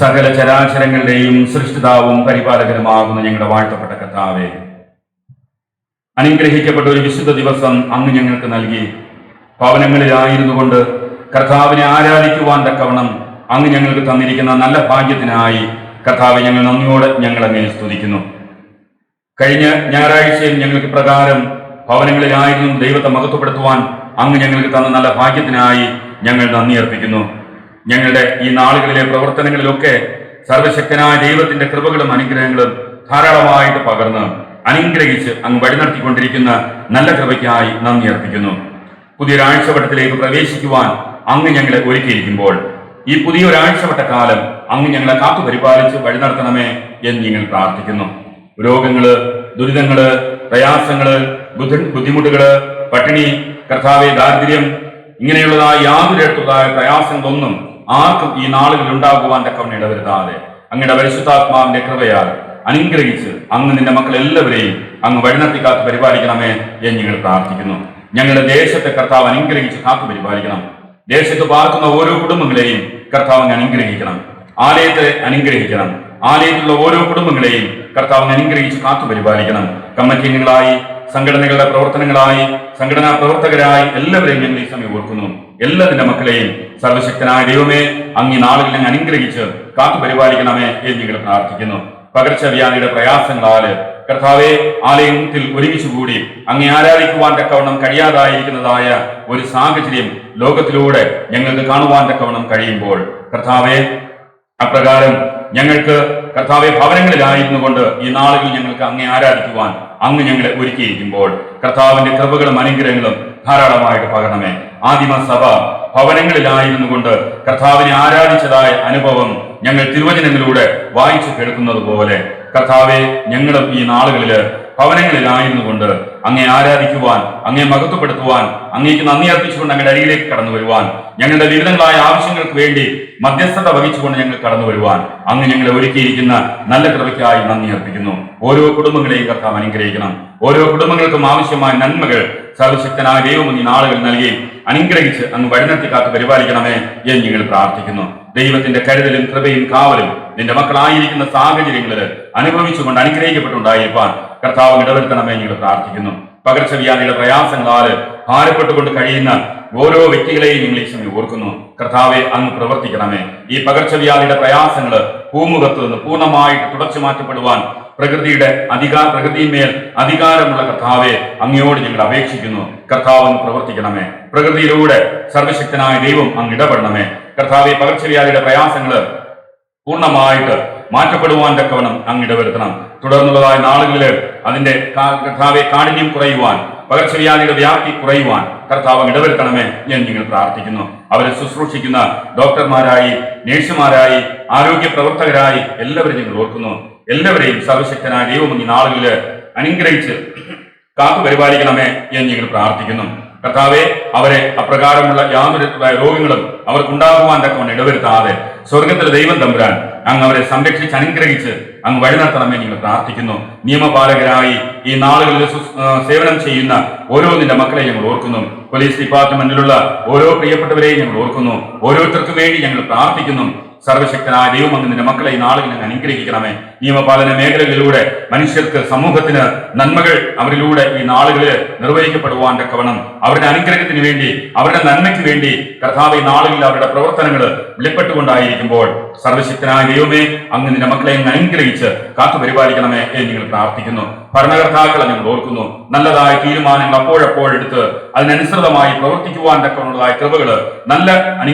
സകല ചരാചരങ്ങളുടെയും സൃഷ്ടിതാവും പരിപാലകനുമാകുന്ന ഞങ്ങളുടെ വാഴ്ത്തപ്പെട്ട കർത്താവേ, അനുഗ്രഹിക്കപ്പെട്ട ഒരു വിശുദ്ധ ദിവസം അങ്ങ് ഞങ്ങൾക്ക് നൽകി. ഭവനങ്ങളിലായിരുന്നു കൊണ്ട് കർത്താവിനെ ആരാധിക്കുവാൻ തക്കവണ്ണം അങ്ങ് ഞങ്ങൾക്ക് തന്നിരിക്കുന്ന നല്ല ഭാഗ്യത്തിനായി കർത്താവെ ഞങ്ങൾ നന്ദിയോടെ ഞങ്ങൾ അങ്ങേ സ്തുതിക്കുന്നു. കഴിഞ്ഞ ഞായറാഴ്ചയിൽ ഞങ്ങൾക്ക് പ്രകാരം ഭവനങ്ങളിലായിരുന്നു ദൈവത്തെ മഹത്വപ്പെടുത്തുവാൻ അങ്ങ് ഞങ്ങൾക്ക് തന്ന നല്ല ഭാഗ്യത്തിനായി ഞങ്ങൾ നന്ദി അർപ്പിക്കുന്നു. ഞങ്ങളുടെ ഈ നാളുകളിലെ പ്രവർത്തനങ്ങളിലൊക്കെ സർവശക്തനായ ദൈവത്തിന്റെ കൃപകളും അനുഗ്രഹങ്ങളും ധാരാളമായിട്ട് പകർന്ന് അനുഗ്രഹിച്ച് അങ്ങ് വഴി നടത്തിക്കൊണ്ടിരിക്കുന്ന നല്ല കൃപയ്ക്കായി നന്ദി അർപ്പിക്കുന്നു. പുതിയൊരാഴ്ചവട്ടത്തിലേക്ക് പ്രവേശിക്കുവാൻ അങ്ങ് ഞങ്ങളെ ഒരുക്കിയിരിക്കുമ്പോൾ ഈ പുതിയൊരാഴ്ചവട്ട കാലം അങ്ങ് ഞങ്ങളെ കാത്തു പരിപാലിച്ച് വഴി നടത്തണമേ എന്ന് ഞങ്ങൾ പ്രാർത്ഥിക്കുന്നു. രോഗങ്ങള്, ദുരിതങ്ങള്, പ്രയാസങ്ങള്, ബുദ്ധിമുട്ടുകള്, പട്ടിണി, കർത്താവെ, ദാരിദ്ര്യം, ഇങ്ങനെയുള്ളതായ യാതൊരുതായ പ്രയാസങ്ങളൊന്നും ആർക്കും ഈ നാളുകളിൽ ഉണ്ടാകുവാൻ തക്കവണ്ണം ഇടവരുത്താതെ അങ്ങയുടെ പരിശുദ്ധാത്മാവിന്റെ കൃപയാൽ അനുഗ്രഹിച്ച് അങ്ങ് നിന്റെ മക്കളെല്ലാവരെയും അങ്ങ് വഴിനടത്തി കാത്തു പരിപാലിക്കണമേ എന്ന് ഞങ്ങൾ പ്രാർത്ഥിക്കുന്നു. ഞങ്ങളുടെ ദേശത്തെ കർത്താവ് അനുഗ്രഹിച്ച് കാത്തു പരിപാലിക്കണം. ദേശത്ത് പാർക്കുന്ന ഓരോ കുടുംബങ്ങളെയും കർത്താവിനെ അനുഗ്രഹിക്കണം. ആലയത്തെ അനുഗ്രഹിക്കണം. ആലയത്തിലുള്ള ഓരോ കുടുംബങ്ങളെയും കർത്താവിനെ അനുഗ്രഹിച്ച് കാത്തു പരിപാലിക്കണം. കമ്മിറ്റികളായി, സംഘടനകളുടെ പ്രവർത്തനങ്ങളായി, സംഘടനാ പ്രവർത്തകരായി എല്ലാവരെയും ഞങ്ങൾ ഈ സമയം ഓർക്കുന്നു. എല്ലാത്തിന്റെ മക്കളെയും സർവശക്തനായ ദൈവമേ അങ്ങ് നാളുകളിൽ ഞങ്ങൾ അനുഗ്രഹിച്ച് കാത്തു പരിപാലിക്കണമേ എന്ന് ഞങ്ങൾ പ്രാർത്ഥിക്കുന്നു. പകർച്ചവ്യാധിയുടെ പ്രയാസങ്ങളാല് കർത്താവെ ആലയത്തിൽ ഒരുമിച്ച് കൂടി അങ്ങേ ആരാധിക്കുവാൻ തക്കവണ്ണം കഴിയാതായിരിക്കുന്നതായ ഒരു സാഹചര്യം ലോകത്തിലൂടെ ഞങ്ങൾക്ക് കാണുവാൻ തക്കവണ്ണം കഴിയുമ്പോൾ കർത്താവെ അപ്രകാരം ഞങ്ങൾക്ക് കർത്താവെ ഭവനങ്ങളിലായിരുന്നു കൊണ്ട് ഈ നാളുകളിൽ ഞങ്ങൾക്ക് അങ്ങേ ആരാധിക്കുവാൻ അങ്ങ് ഞങ്ങളെ ഒരുക്കിയിരിക്കുമ്പോൾ കർത്താവിന്റെ കൃപകളും അനുഗ്രഹങ്ങളും ധാരാളമായിട്ട് പകരണമേ. ആദിമസഭ ഭവനങ്ങളിലായിരുന്നു കൊണ്ട് കർത്താവിനെ ആരാധിച്ചതായ അനുഭവം ഞങ്ങൾ തിരുവചനങ്ങളിലൂടെ വായിച്ചു കേൾക്കുന്നത് പോലെ കർത്താവെ ഞങ്ങളും ഈ നാളുകളില് ഭവനങ്ങളിലായിരുന്നു കൊണ്ട് അങ്ങേ ആരാധിക്കുവാൻ, അങ്ങേ മഹത്വപ്പെടുത്തുവാൻ, അങ്ങേക്ക് നന്ദി അർപ്പിച്ചുകൊണ്ട് അങ്ങയുടെ അരികിലേക്ക് കടന്നു വരുവാൻ, ഞങ്ങളുടെ വിവിധങ്ങളായ ആവശ്യങ്ങൾക്ക് വേണ്ടി മധ്യസ്ഥത വഹിച്ചുകൊണ്ട് ഞങ്ങൾ കടന്നു വരുവാൻ അങ്ങ് ഞങ്ങളെ ഒരുക്കിയിരിക്കുന്ന നല്ല കൃപയ്ക്കായി നന്ദി അർപ്പിക്കുന്നു. ഓരോ കുടുംബങ്ങളെയും കർത്താവ് അനുഗ്രഹിക്കണം. ഓരോ കുടുംബങ്ങൾക്കും ആവശ്യമായ നന്മകൾ സർവശക്തനായ ദൈവം ഈ നാളുകൾ നൽകി അനുഗ്രഹിച്ച് അങ്ങ് വഴിനടത്തി കാത്ത് പരിപാലിക്കണമേ എന്ന് ഞങ്ങൾ പ്രാർത്ഥിക്കുന്നു. ദൈവത്തിന്റെ കരുതലും കൃപയും കാവലും നിന്റെ മക്കളായിരിക്കുന്ന സാഹചര്യങ്ങളിൽ അനുഭവിച്ചുകൊണ്ട് അനുഗ്രഹിക്കപ്പെട്ടുണ്ടായിരിക്കാൻ കർത്താവ് ഇടവരുത്തണമേ ഞങ്ങൾ പ്രാർത്ഥിക്കുന്നു. പകർച്ചവ്യാധിയുടെ പ്രയാസങ്ങളാല് ഭാരപ്പെട്ടുകൊണ്ട് കഴിയുന്ന ഓരോ വ്യക്തികളെയും നിങ്ങൾ ഈ സമയം ഓർക്കുന്നു. കർത്താവെ അങ്ങ് പ്രവർത്തിക്കണമേ. ഈ പകർച്ചവ്യാധിയുടെ പ്രയാസങ്ങള് ഭൂമുഖത്ത് നിന്ന് പൂർണ്ണമായിട്ട് തുടച്ചു മാറ്റപ്പെടുവാൻ പ്രകൃതിയിന്മേൽ അധികാരമുള്ള കർത്താവെ, അങ്ങയോട് ഞങ്ങൾ അപേക്ഷിക്കുന്നു. കർത്താവ് അങ്ങ് പ്രവർത്തിക്കണമേ. പ്രകൃതിയിലൂടെ സർവശക്തനായ ദൈവം അങ്ങ് ഇടപെടണമേ. കർത്താവെ, പകർച്ചവ്യാധിയുടെ പ്രയാസങ്ങള് പൂർണ്ണമായിട്ട് മാറ്റപ്പെടുവാൻ തക്കവണ്ണം അങ്ങ് ഇടവരുത്തണം. തുടർന്നുള്ളതായ നാളുകളിൽ അതിന്റെ കർത്താവെ കാഠിന്യം കുറയുവാൻ, പകർച്ചവ്യാധിയുടെ വ്യാപ്തി കുറയുവാൻ കർത്താവ് ഇടവരുത്തണമേ എന്ന് ഞങ്ങൾ പ്രാർത്ഥിക്കുന്നു. അവരെ ശുശ്രൂഷിക്കുന്ന ഡോക്ടർമാരായി, നേഴ്സുമാരായി, ആരോഗ്യ പ്രവർത്തകരായി എല്ലാവരും ഞങ്ങൾ ഓർക്കുന്നു. എല്ലാവരെയും സർവശക്തനായ ദൈവം ഈ നാളുകളിൽ അനുഗ്രഹിച്ച് കാത്തു പരിപാലിക്കണമേ എന്ന് ഞങ്ങൾ പ്രാർത്ഥിക്കുന്നു. കർത്താവെ, അവരെ അപ്രകാരമുള്ള യാതൊരു രോഗങ്ങളും അവർക്കുണ്ടാകുവാൻ തക്കവണ്ണം ഇടവരുത്താതെ സ്വർഗത്തിലെ ദൈവം തമ്പുരാൻ അങ്ങ് അവരെ സംരക്ഷിച്ച് അനുഗ്രഹിച്ച് അങ്ങ് വഴി നടത്തണമേ നിങ്ങൾ പ്രാർത്ഥിക്കുന്നു. നിയമപാലകരായി ഈ നാളുകളിൽ സേവനം ചെയ്യുന്ന ഓരോ നിന്റെ മക്കളെ ഞങ്ങൾ ഓർക്കുന്നു. പോലീസ് ഡിപ്പാർട്ട്മെന്റിലുള്ള ഓരോ പ്രിയപ്പെട്ടവരെയും ഞങ്ങൾ ഓർക്കുന്നു. ഓരോരുത്തർക്കും വേണ്ടി ഞങ്ങൾ പ്രാർത്ഥിക്കുന്നു. സർവശക്തനായ ദൈവം അങ്ങ് നിന്റെ മക്കളെ ഈ നാളുകളിൽ അനുഗ്രഹിക്കണമേ. നിയമപാലന മേഖലകളിലൂടെ മനുഷ്യർക്ക്, സമൂഹത്തിന് നന്മകൾ അവരിലൂടെ ഈ നാളുകളിൽ നിർവഹിക്കപ്പെടുവാൻ തക്കവണ്ണം അവരുടെ അനുഗ്രഹത്തിന് വേണ്ടി, അവരുടെ നന്മയ്ക്ക് വേണ്ടി കർത്താവ് ഈ നാളുകളിൽ അവരുടെ പ്രവർത്തനങ്ങൾ വെളിപ്പെട്ടുകൊണ്ടായിരിക്കുമ്പോൾ സർവശക്തനായ ദൈവമേ, അങ്ങ് നിന്റെ മക്കളെ അനുഗ്രഹിച്ച് കാത്തു പരിപാലിക്കണമേ എന്ന് നിങ്ങൾ പ്രാർത്ഥിക്കുന്നു. ഭരണകർത്താക്കളെ ഞങ്ങൾ ഓർക്കുന്നു. നല്ലതായ തീരുമാനങ്ങൾ അപ്പോഴപ്പോഴെടുത്ത് അതിനനുസൃതമായി പ്രവർത്തിക്കുവാൻ തക്കവണ്ണതായ കൃപകള്, നല്ല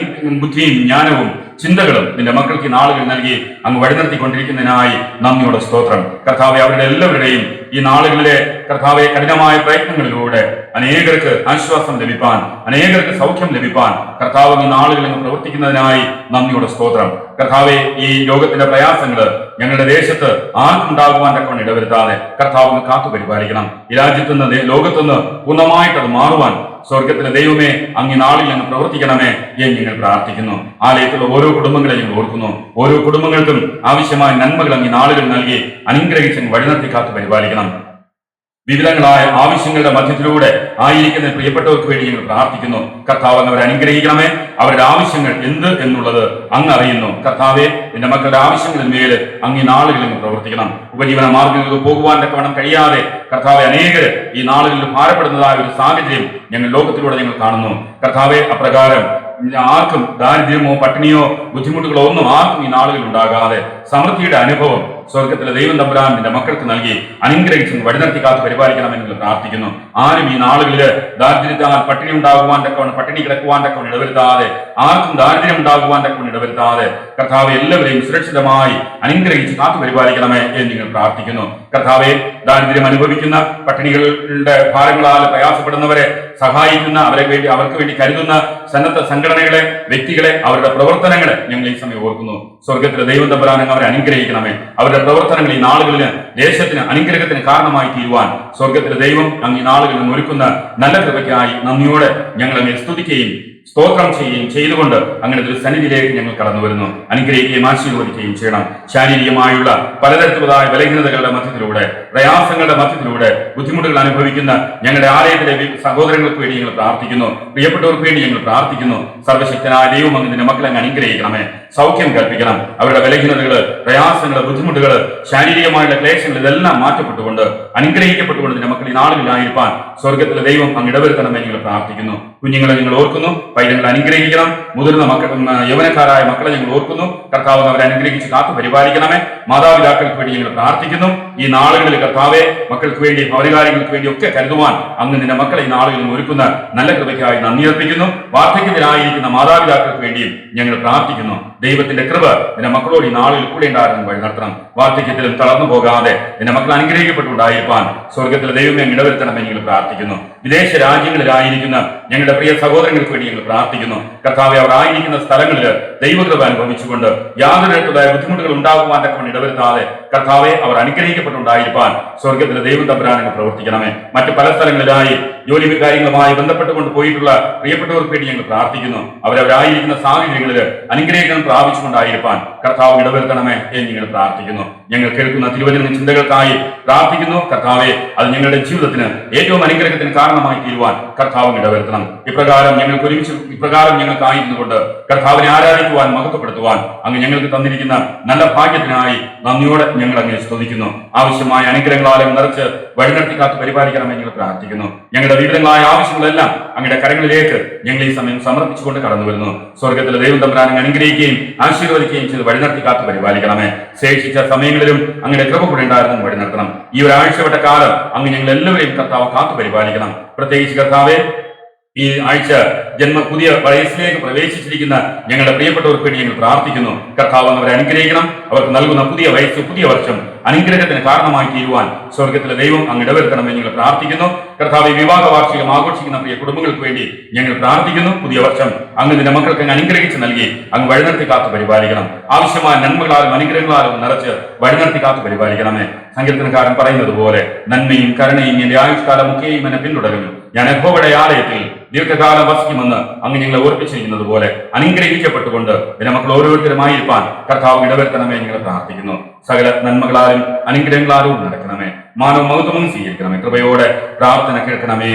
ബുദ്ധിയും ജ്ഞാനവും ചിന്തകളും നിന്റെ മക്കൾക്ക് നാളുകൾ നൽകി അങ്ങ് വഴിനിർത്തിക്കൊണ്ടിരിക്കുന്നതിനായി നന്ദിയോടെ സ്തോത്രം. കർത്താവെ, അവരുടെ എല്ലാവരുടെയും ഈ നാളുകളിലെ കർത്താവെ കഠിനമായ പ്രയത്നങ്ങളിലൂടെ അനേകർക്ക് ആശ്വാസം ലഭിപ്പാൻ, അനേകർക്ക് സൗഖ്യം ലഭിപ്പാൻ കർത്താവ് ഈ നാളുകളിൽ പ്രവർത്തിക്കുന്നതിനായി നന്ദിയോടെ സ്തോത്രം. കർത്താവെ, ഈ ലോകത്തിന്റെ പ്രയാസങ്ങള് ഞങ്ങളുടെ ദേശത്ത് ആർക്കും ഉണ്ടാകുവാൻ തക്കവണ്ണം ഇടവരുത്താതെ കർത്താവിന് കാത്തു പരിപാലിക്കണം. ഈ രാജ്യത്തുനിന്ന്, ലോകത്തുനിന്ന് പൂർണ്ണമായിട്ട് അത് മാറുവാൻ സ്വർഗത്തിലെ ദൈവമേ അങ്ങ് നാളിൽ ഞങ്ങൾ പ്രവർത്തിക്കണമേ എന്ന് ഞങ്ങൾ പ്രാർത്ഥിക്കുന്നു. ആലയത്തിലുള്ള ഓരോ കുടുംബങ്ങളെ ഞങ്ങൾ ഓർക്കുന്നു. ഓരോ കുടുംബങ്ങൾക്കും ആവശ്യമായ നന്മകൾ അങ്ങ് നാളുകൾ നൽകി അനുഗ്രഹിച്ച് വഴിനിർത്തി കാത്തു പരിപാലിക്കണം. വിവിധങ്ങളായ ആവശ്യങ്ങളുടെ മധ്യത്തിലൂടെ ആയിരിക്കുന്ന പ്രിയപ്പെട്ടവർക്ക് വേണ്ടി ഞങ്ങൾ പ്രാർത്ഥിക്കുന്നു. കർത്താവ് അങ്ങ് അവരെ അനുഗ്രഹിക്കണമേ. അവരുടെ ആവശ്യങ്ങൾ എന്ത് എന്നുള്ളത് അങ്ങ് അറിയുന്നു. കർത്താവെ, നിന്റെ മക്കളുടെ ആവശ്യങ്ങളിൽ മേൽ അങ്ങ് ഈ നാളുകളിൽ പ്രവർത്തിക്കണം. ഉപജീവന മാർഗങ്ങൾക്ക് പോകുവാൻ തക്കവണ്ണം കഴിയാതെ കർത്താവെ അനേകര് ഈ നാളുകളിൽ ഭാരപ്പെടുന്നതായ ഒരു സാഹചര്യം ഞങ്ങൾ ലോകത്തിലൂടെ ഞങ്ങൾ കാണുന്നു. കർത്താവെ, അപ്രകാരം ആർക്കും ദാരിദ്ര്യമോ പട്ടിണിയോ ബുദ്ധിമുട്ടുകളോ ഒന്നും ആർക്കും ഈ നാളുകളിൽ ഉണ്ടാകാതെ സമൃദ്ധിയുടെ അനുഭവം സ്വർഗത്തിലെ ദൈവം തമ്പുരാൻ നിന്റെ മക്കൾക്ക് നൽകി അനുഗ്രഹിച്ച് വഴിനിർത്തി കാത്ത് പരിപാലിക്കണമെന്ന് പ്രാർത്ഥിക്കുന്നു. ആരും ഈ നാളുകളിൽ ദാരിദ്ര്യത്താൽ പട്ടിണി ഉണ്ടാകുവാൻ തക്കവണ്ണം, പട്ടിണി കിടക്കുവാൻ തക്കവണ്ണം ഇടവരുത്താതെ, ആർക്കും ദാരിദ്ര്യം ഉണ്ടാകുവാൻ തക്കവണ്ണം ഇടവരുത്താതെ കർത്താവെ എല്ലാവരെയും സുരക്ഷിതമായി അനുഗ്രഹിച്ച് കാത്തു പരിപാലിക്കണമേ എന്ന് നിങ്ങൾ പ്രാർത്ഥിക്കുന്നു. കർത്താവെ, ദാരിദ്ര്യം അനുഭവിക്കുന്ന, പട്ടിണികളുടെ ഭാരങ്ങളാൽ പ്രയാസപ്പെടുന്നവരെ സഹായിക്കുന്ന, അവർക്ക് വേണ്ടി കരുതുന്ന സന്നദ്ധ സംഘടനകളെ, വ്യക്തികളെ, അവരുടെ പ്രവർത്തനങ്ങളെ ഞങ്ങൾ ഈ സമയം ഓർക്കുന്നു. സ്വർഗത്തിലെ ദൈവം തമ്പുരാൻ അവരെ അനുഗ്രഹിക്കണമേ. അവരുടെ പ്രവർത്തനങ്ങൾ ഈ നാളുകളിൽ ദേശത്തിന് അനുഗ്രഹത്തിന് കാരണമായി തീരുവാൻ സ്വർഗത്തിലെ ദൈവം അങ്ങ് ഈ നാളുകളിൽ ഒരുക്കുന്ന നല്ല കൃപയ്ക്കായി നന്ദിയോടെ ഞങ്ങൾ അങ്ങ് സ്തുതിക്കുകയും സ്തോത്രം ചെയ്യുകയും ചെയ്തുകൊണ്ട് അങ്ങനെ ഒരു സന്നിധിയിലേക്ക് ഞങ്ങൾ കടന്നു വരുന്നു. അനുഗ്രഹിക്കുകയും ആശീർവദിക്കുകയും ചെയ്യണം. ശാരീരികമായുള്ള പലതരത്തിലുള്ളതായ ബലഹീനതകളുടെ മധ്യത്തിലൂടെ, പ്രയാസങ്ങളുടെ മധ്യത്തിലൂടെ ബുദ്ധിമുട്ടുകൾ അനുഭവിക്കുന്ന ഞങ്ങളുടെ ആലയത്തിലെ സഹോദരങ്ങൾക്ക് വേണ്ടി ഞങ്ങൾ പ്രാർത്ഥിക്കുന്നു. പ്രിയപ്പെട്ടവർക്ക് വേണ്ടി ഞങ്ങൾ പ്രാർത്ഥിക്കുന്നു. സർവശക്തനായ ദൈവം അങ്ങ് നിന്റെ മക്കളെ അങ്ങ് അനുഗ്രഹിക്കണമേ. സൗഖ്യം കൽപ്പിക്കണം. അവരുടെ ബലഹീനതകള്, പ്രയാസങ്ങള്, ബുദ്ധിമുട്ടുകള്, ശാരീരികമായുള്ള ക്ലേശങ്ങൾ ഇതെല്ലാം മാറ്റപ്പെട്ടുകൊണ്ട് അനുഗ്രഹിക്കപ്പെട്ടുകൊണ്ട് നിന്റെ മക്കൾ ഈ നാളുകളിലായിരിക്കാൻ സ്വർഗത്തിലെ ദൈവം അങ്ങ് ഇടവരുത്തണമെന്ന് ഞങ്ങൾ പ്രാർത്ഥിക്കുന്നു. കുഞ്ഞുങ്ങളെ ഞങ്ങൾ ഓർക്കുന്നു. പൈതങ്ങൾ അനുഗ്രഹിക്കണം. മുതിർന്ന യൗവനക്കാരായ മക്കളെ ഞങ്ങൾ ഓർക്കുന്നു. കർത്താവ് അവരെ അനുഗ്രഹിച്ച് കാത്തു പരിപാലിക്കണമേ. മാതാപിതാക്കൾക്ക് വേണ്ടി ഞങ്ങൾ പ്രാർത്ഥിക്കുന്നു. ഈ നാളുകളിൽ കർത്താവെ മക്കൾക്ക് വേണ്ടി, ഭൗതികാര്യങ്ങൾക്ക് വേണ്ടി ഒക്കെ കരുതുവാൻ അങ്ങ് നിന്റെ മക്കളെ ഈ നാളുകളിൽ ഒരുക്കുന്ന നല്ല കൃപയ്ക്കായി നന്ദി അർപ്പിക്കുന്നു. വാർദ്ധക്യത്തിലായിരിക്കുന്ന മാതാപിതാക്കൾക്ക് വേണ്ടിയും ഞങ്ങൾ പ്രാർത്ഥിക്കുന്നു. ദൈവത്തിന്റെ കൃപ നിന്റെ മക്കളോട് ഈ നാളിൽ കൂടെ ഉണ്ടാകുന്ന വഴി നടത്തണം. വാർദ്ധക്യത്തിലും തളർന്നു പോകാതെ നിന്റെ മക്കൾ അനുഗ്രഹിക്കപ്പെട്ടുണ്ടായിരിക്കാൻ സ്വർഗത്തിലെ ദൈവമേ ഇടവരുത്തണമെന്ന് ഞങ്ങൾ പ്രാർത്ഥിക്കുന്നു. വിദേശ രാജ്യങ്ങളിലായിരിക്കുന്ന ഞങ്ങളുടെ പ്രിയ സഹോദരങ്ങൾക്ക് വേണ്ടി ഞങ്ങൾ പ്രാർത്ഥിക്കുന്നു. കർത്താവെ, അവർ ആയിരിക്കുന്ന സ്ഥലങ്ങളിൽ ദൈവകൃപ അനുഭവിച്ചുകൊണ്ട് യാതൊരു തരത്തിലുള്ള ബുദ്ധിമുട്ടുകൾ ഉണ്ടാകുവാൻ തക്കവണ്ണം ഇടവരുത്താതെ കർത്താവെ അവർ അനുഗ്രഹിക്കപ്പെട്ടുണ്ടായിരിക്കാൻ സ്വർഗത്തിലെ ദൈവം തമ്പുരാൻ പ്രവർത്തിക്കണമേ. മറ്റു പല സ്ഥലങ്ങളിലായി ജോലി കാര്യങ്ങളുമായി ബന്ധപ്പെട്ടുകൊണ്ട് പോയിട്ടുള്ള പ്രിയപ്പെട്ടവർക്ക് വേണ്ടി ഞങ്ങൾ പ്രാർത്ഥിക്കുന്നു. അവരായിരിക്കുന്ന സാഹചര്യങ്ങളിൽ അനുഗ്രഹിക്കണം പ്രാപിച്ചുകൊണ്ടായിരിക്കാൻ കർത്താവ് ഇടവരുത്തണമേ എന്ന് ഞങ്ങൾ പ്രാർത്ഥിക്കുന്നു. ഞങ്ങൾ കേൾക്കുന്ന തിരുവചന ചിന്തകൾക്കായി പ്രാർത്ഥിക്കുന്നു. കർത്താവെ, അത് ഞങ്ങളുടെ ജീവിതത്തിന് ഏറ്റവും അനുഗ്രഹത്തിന് കാരണമായി തീരുവാൻ കർത്താവ് ഇടവരുത്തണം. ഇപ്രകാരം ഞങ്ങൾക്ക് ഒരുമിച്ച് ഞങ്ങൾക്കായിരുന്നു കൊണ്ട് കർത്താവിനെ ആരാധിക്കുന്ന സംസാരിക്കുവാൻ മഹത്വപ്പെടുത്തുവാൻ അങ്ങ് ഞങ്ങൾക്ക് തന്നിരിക്കുന്ന നല്ല ഭാഗ്യത്തിനായി നന്ദിയോടെ ഞങ്ങൾ അങ്ങ് സ്തുതിക്കുന്നു. ആവശ്യമായ അനുഗ്രഹങ്ങളാലും നിറച്ച് വഴിനടത്തി കാത്ത് പരിപാലിക്കണമെന്ന് ഞങ്ങൾ പ്രാർത്ഥിക്കുന്നു. ഞങ്ങളുടെ വിവിധങ്ങളായ ആവശ്യങ്ങളെല്ലാം അങ്ങയുടെ കരങ്ങളിലേക്ക് ഞങ്ങൾ ഈ സമയം സമർപ്പിച്ചുകൊണ്ട് കടന്നു വരുന്നു. സ്വർഗത്തിലെ ദൈവം തമ്പുരാൻ അങ്ങ് അനുഗ്രഹിക്കുകയും ആശീർവദിക്കുകയും ചെയ്ത് വഴിനടത്തി കാത്ത് പരിപാലിക്കണമേ. ശേഷിച്ച സമയങ്ങളിലും അങ്ങയുടെ കൃപ കൂടെ ഉണ്ടായിരുന്നു വഴി നടത്തണം. ഈ ഒരാഴ്ചപ്പെട്ട കാലം അങ്ങ് ഞങ്ങൾ എല്ലാവരെയും കർത്താവ് കാത്തു പരിപാലിക്കണം. പ്രത്യേകിച്ച് കർത്താവെ, ഈ ആഴ്ച പുതിയ വയസ്സിലേക്ക് പ്രവേശിച്ചിരിക്കുന്ന ഞങ്ങളുടെ പ്രിയപ്പെട്ടവർക്ക് വേണ്ടി ഞങ്ങൾ പ്രാർത്ഥിക്കുന്നു. കർത്താവ് അവരെ അനുഗ്രഹിക്കണം. അവർക്ക് നൽകുന്ന പുതിയ വയസ്സ്, പുതിയ വർഷം അനുഗ്രഹത്തിന് കാരണമായി തീരുവാൻ സ്വർഗത്തിലെ ദൈവം അങ്ങ് ഇടവരുത്തണമെന്ന് ഞങ്ങൾ പ്രാർത്ഥിക്കുന്നു. കർത്താവ് വിവാഹ വാർഷികം ആഘോഷിക്കുന്ന പ്രിയ കുടുംബങ്ങൾക്ക് വേണ്ടി ഞങ്ങൾ പ്രാർത്ഥിക്കുന്നു. പുതിയ വർഷം അങ്ങ് നിന്റെ മക്കൾക്ക് അങ്ങ് അനുഗ്രഹിച്ച് നൽകി അങ്ങ് വഴിനടത്തി കാത്ത് പരിപാലിക്കണം. ആവശ്യമായ നന്മകളാലും അനുഗ്രഹങ്ങളാലും നിറച്ച് വഴിനടത്തി കാത്ത് പരിപാലിക്കണമേ. സങ്കീർത്തനക്കാരൻ പറയുന്നത് പോലെ നന്മയും കരുണയും എന്റെ ആയുഷ്കാലം ഒക്കെയും എന്നെ പിന്തുടരും. ഞാൻ യഹോവയുടെ ആലയത്തിൽ ദീർഘകാലം വസിക്കുമെന്ന് അങ്ങ് ഞങ്ങളെ ഓർപ്പിച്ചിരിക്കുന്നത് പോലെ അനുഗ്രഹിക്കപ്പെട്ടുകൊണ്ട് എന്റെ മക്കൾ ഓരോരുത്തരുമായിരിക്കാൻ കർത്താവ് ഇടവരുത്തണമേ ഞങ്ങൾ പ്രാർത്ഥിക്കുന്നു. സകല നന്മകളാലും അനുഗ്രഹങ്ങളാലും നടക്കണമേ. മാനവും മഹത്വവും സ്വീകരിക്കണമേ. കൃപയോടെ പ്രാർത്ഥന കേൾക്കണമേ.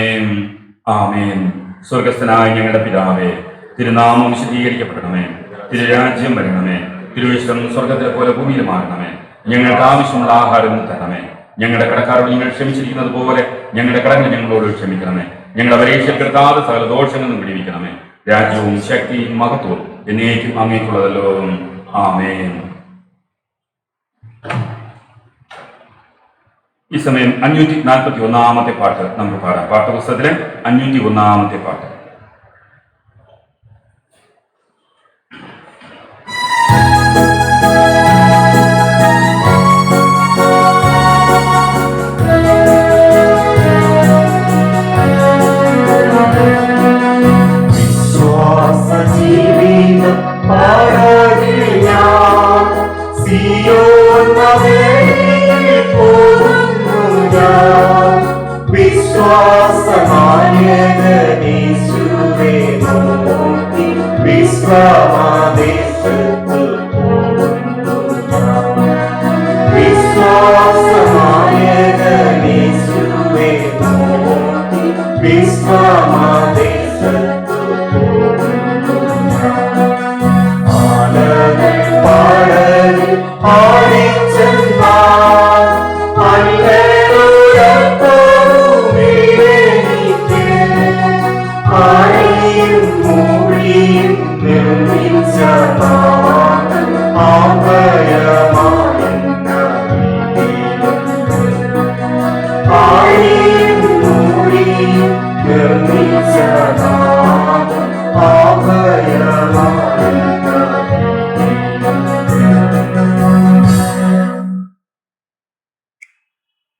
ആമേൻ. സ്വർഗസ്ഥനായ ഞങ്ങളുടെ പിതാവേ, തിരുനാമം വിശദീകരിക്കപ്പെടണമേ. തിരുരാജ്യം വരണമേ. തിരുവിഷ്ടം സ്വർഗത്തിലെ പോലെ ഭൂമിയിലുമാകണമേ. ഞങ്ങൾക്ക് ആവശ്യമുള്ള ആഹാരം തരണമേ. ഞങ്ങളുടെ കടക്കാരോട് നിങ്ങൾ ക്ഷമിച്ചിരിക്കുന്നത് പോലെ ഞങ്ങളുടെ കടങ്ങൾ ഞങ്ങളോട് ക്ഷമിക്കണമേ. ഞങ്ങളുടെ പരീക്ഷപ്പെടുത്താതെ സകല ദോഷങ്ങളും വിടിവിക്കണമേ. രാജ്യവും ശക്തിയും മഹത്വവും എന്നേക്കും അങ്ങേക്കുള്ളതല്ലോ. ആമേൻ. ഈ സമയം 541 പാട്ട് നമുക്ക് പാടാം. പാഠപുസ്തകത്തിലെ 501 പാട്ട്.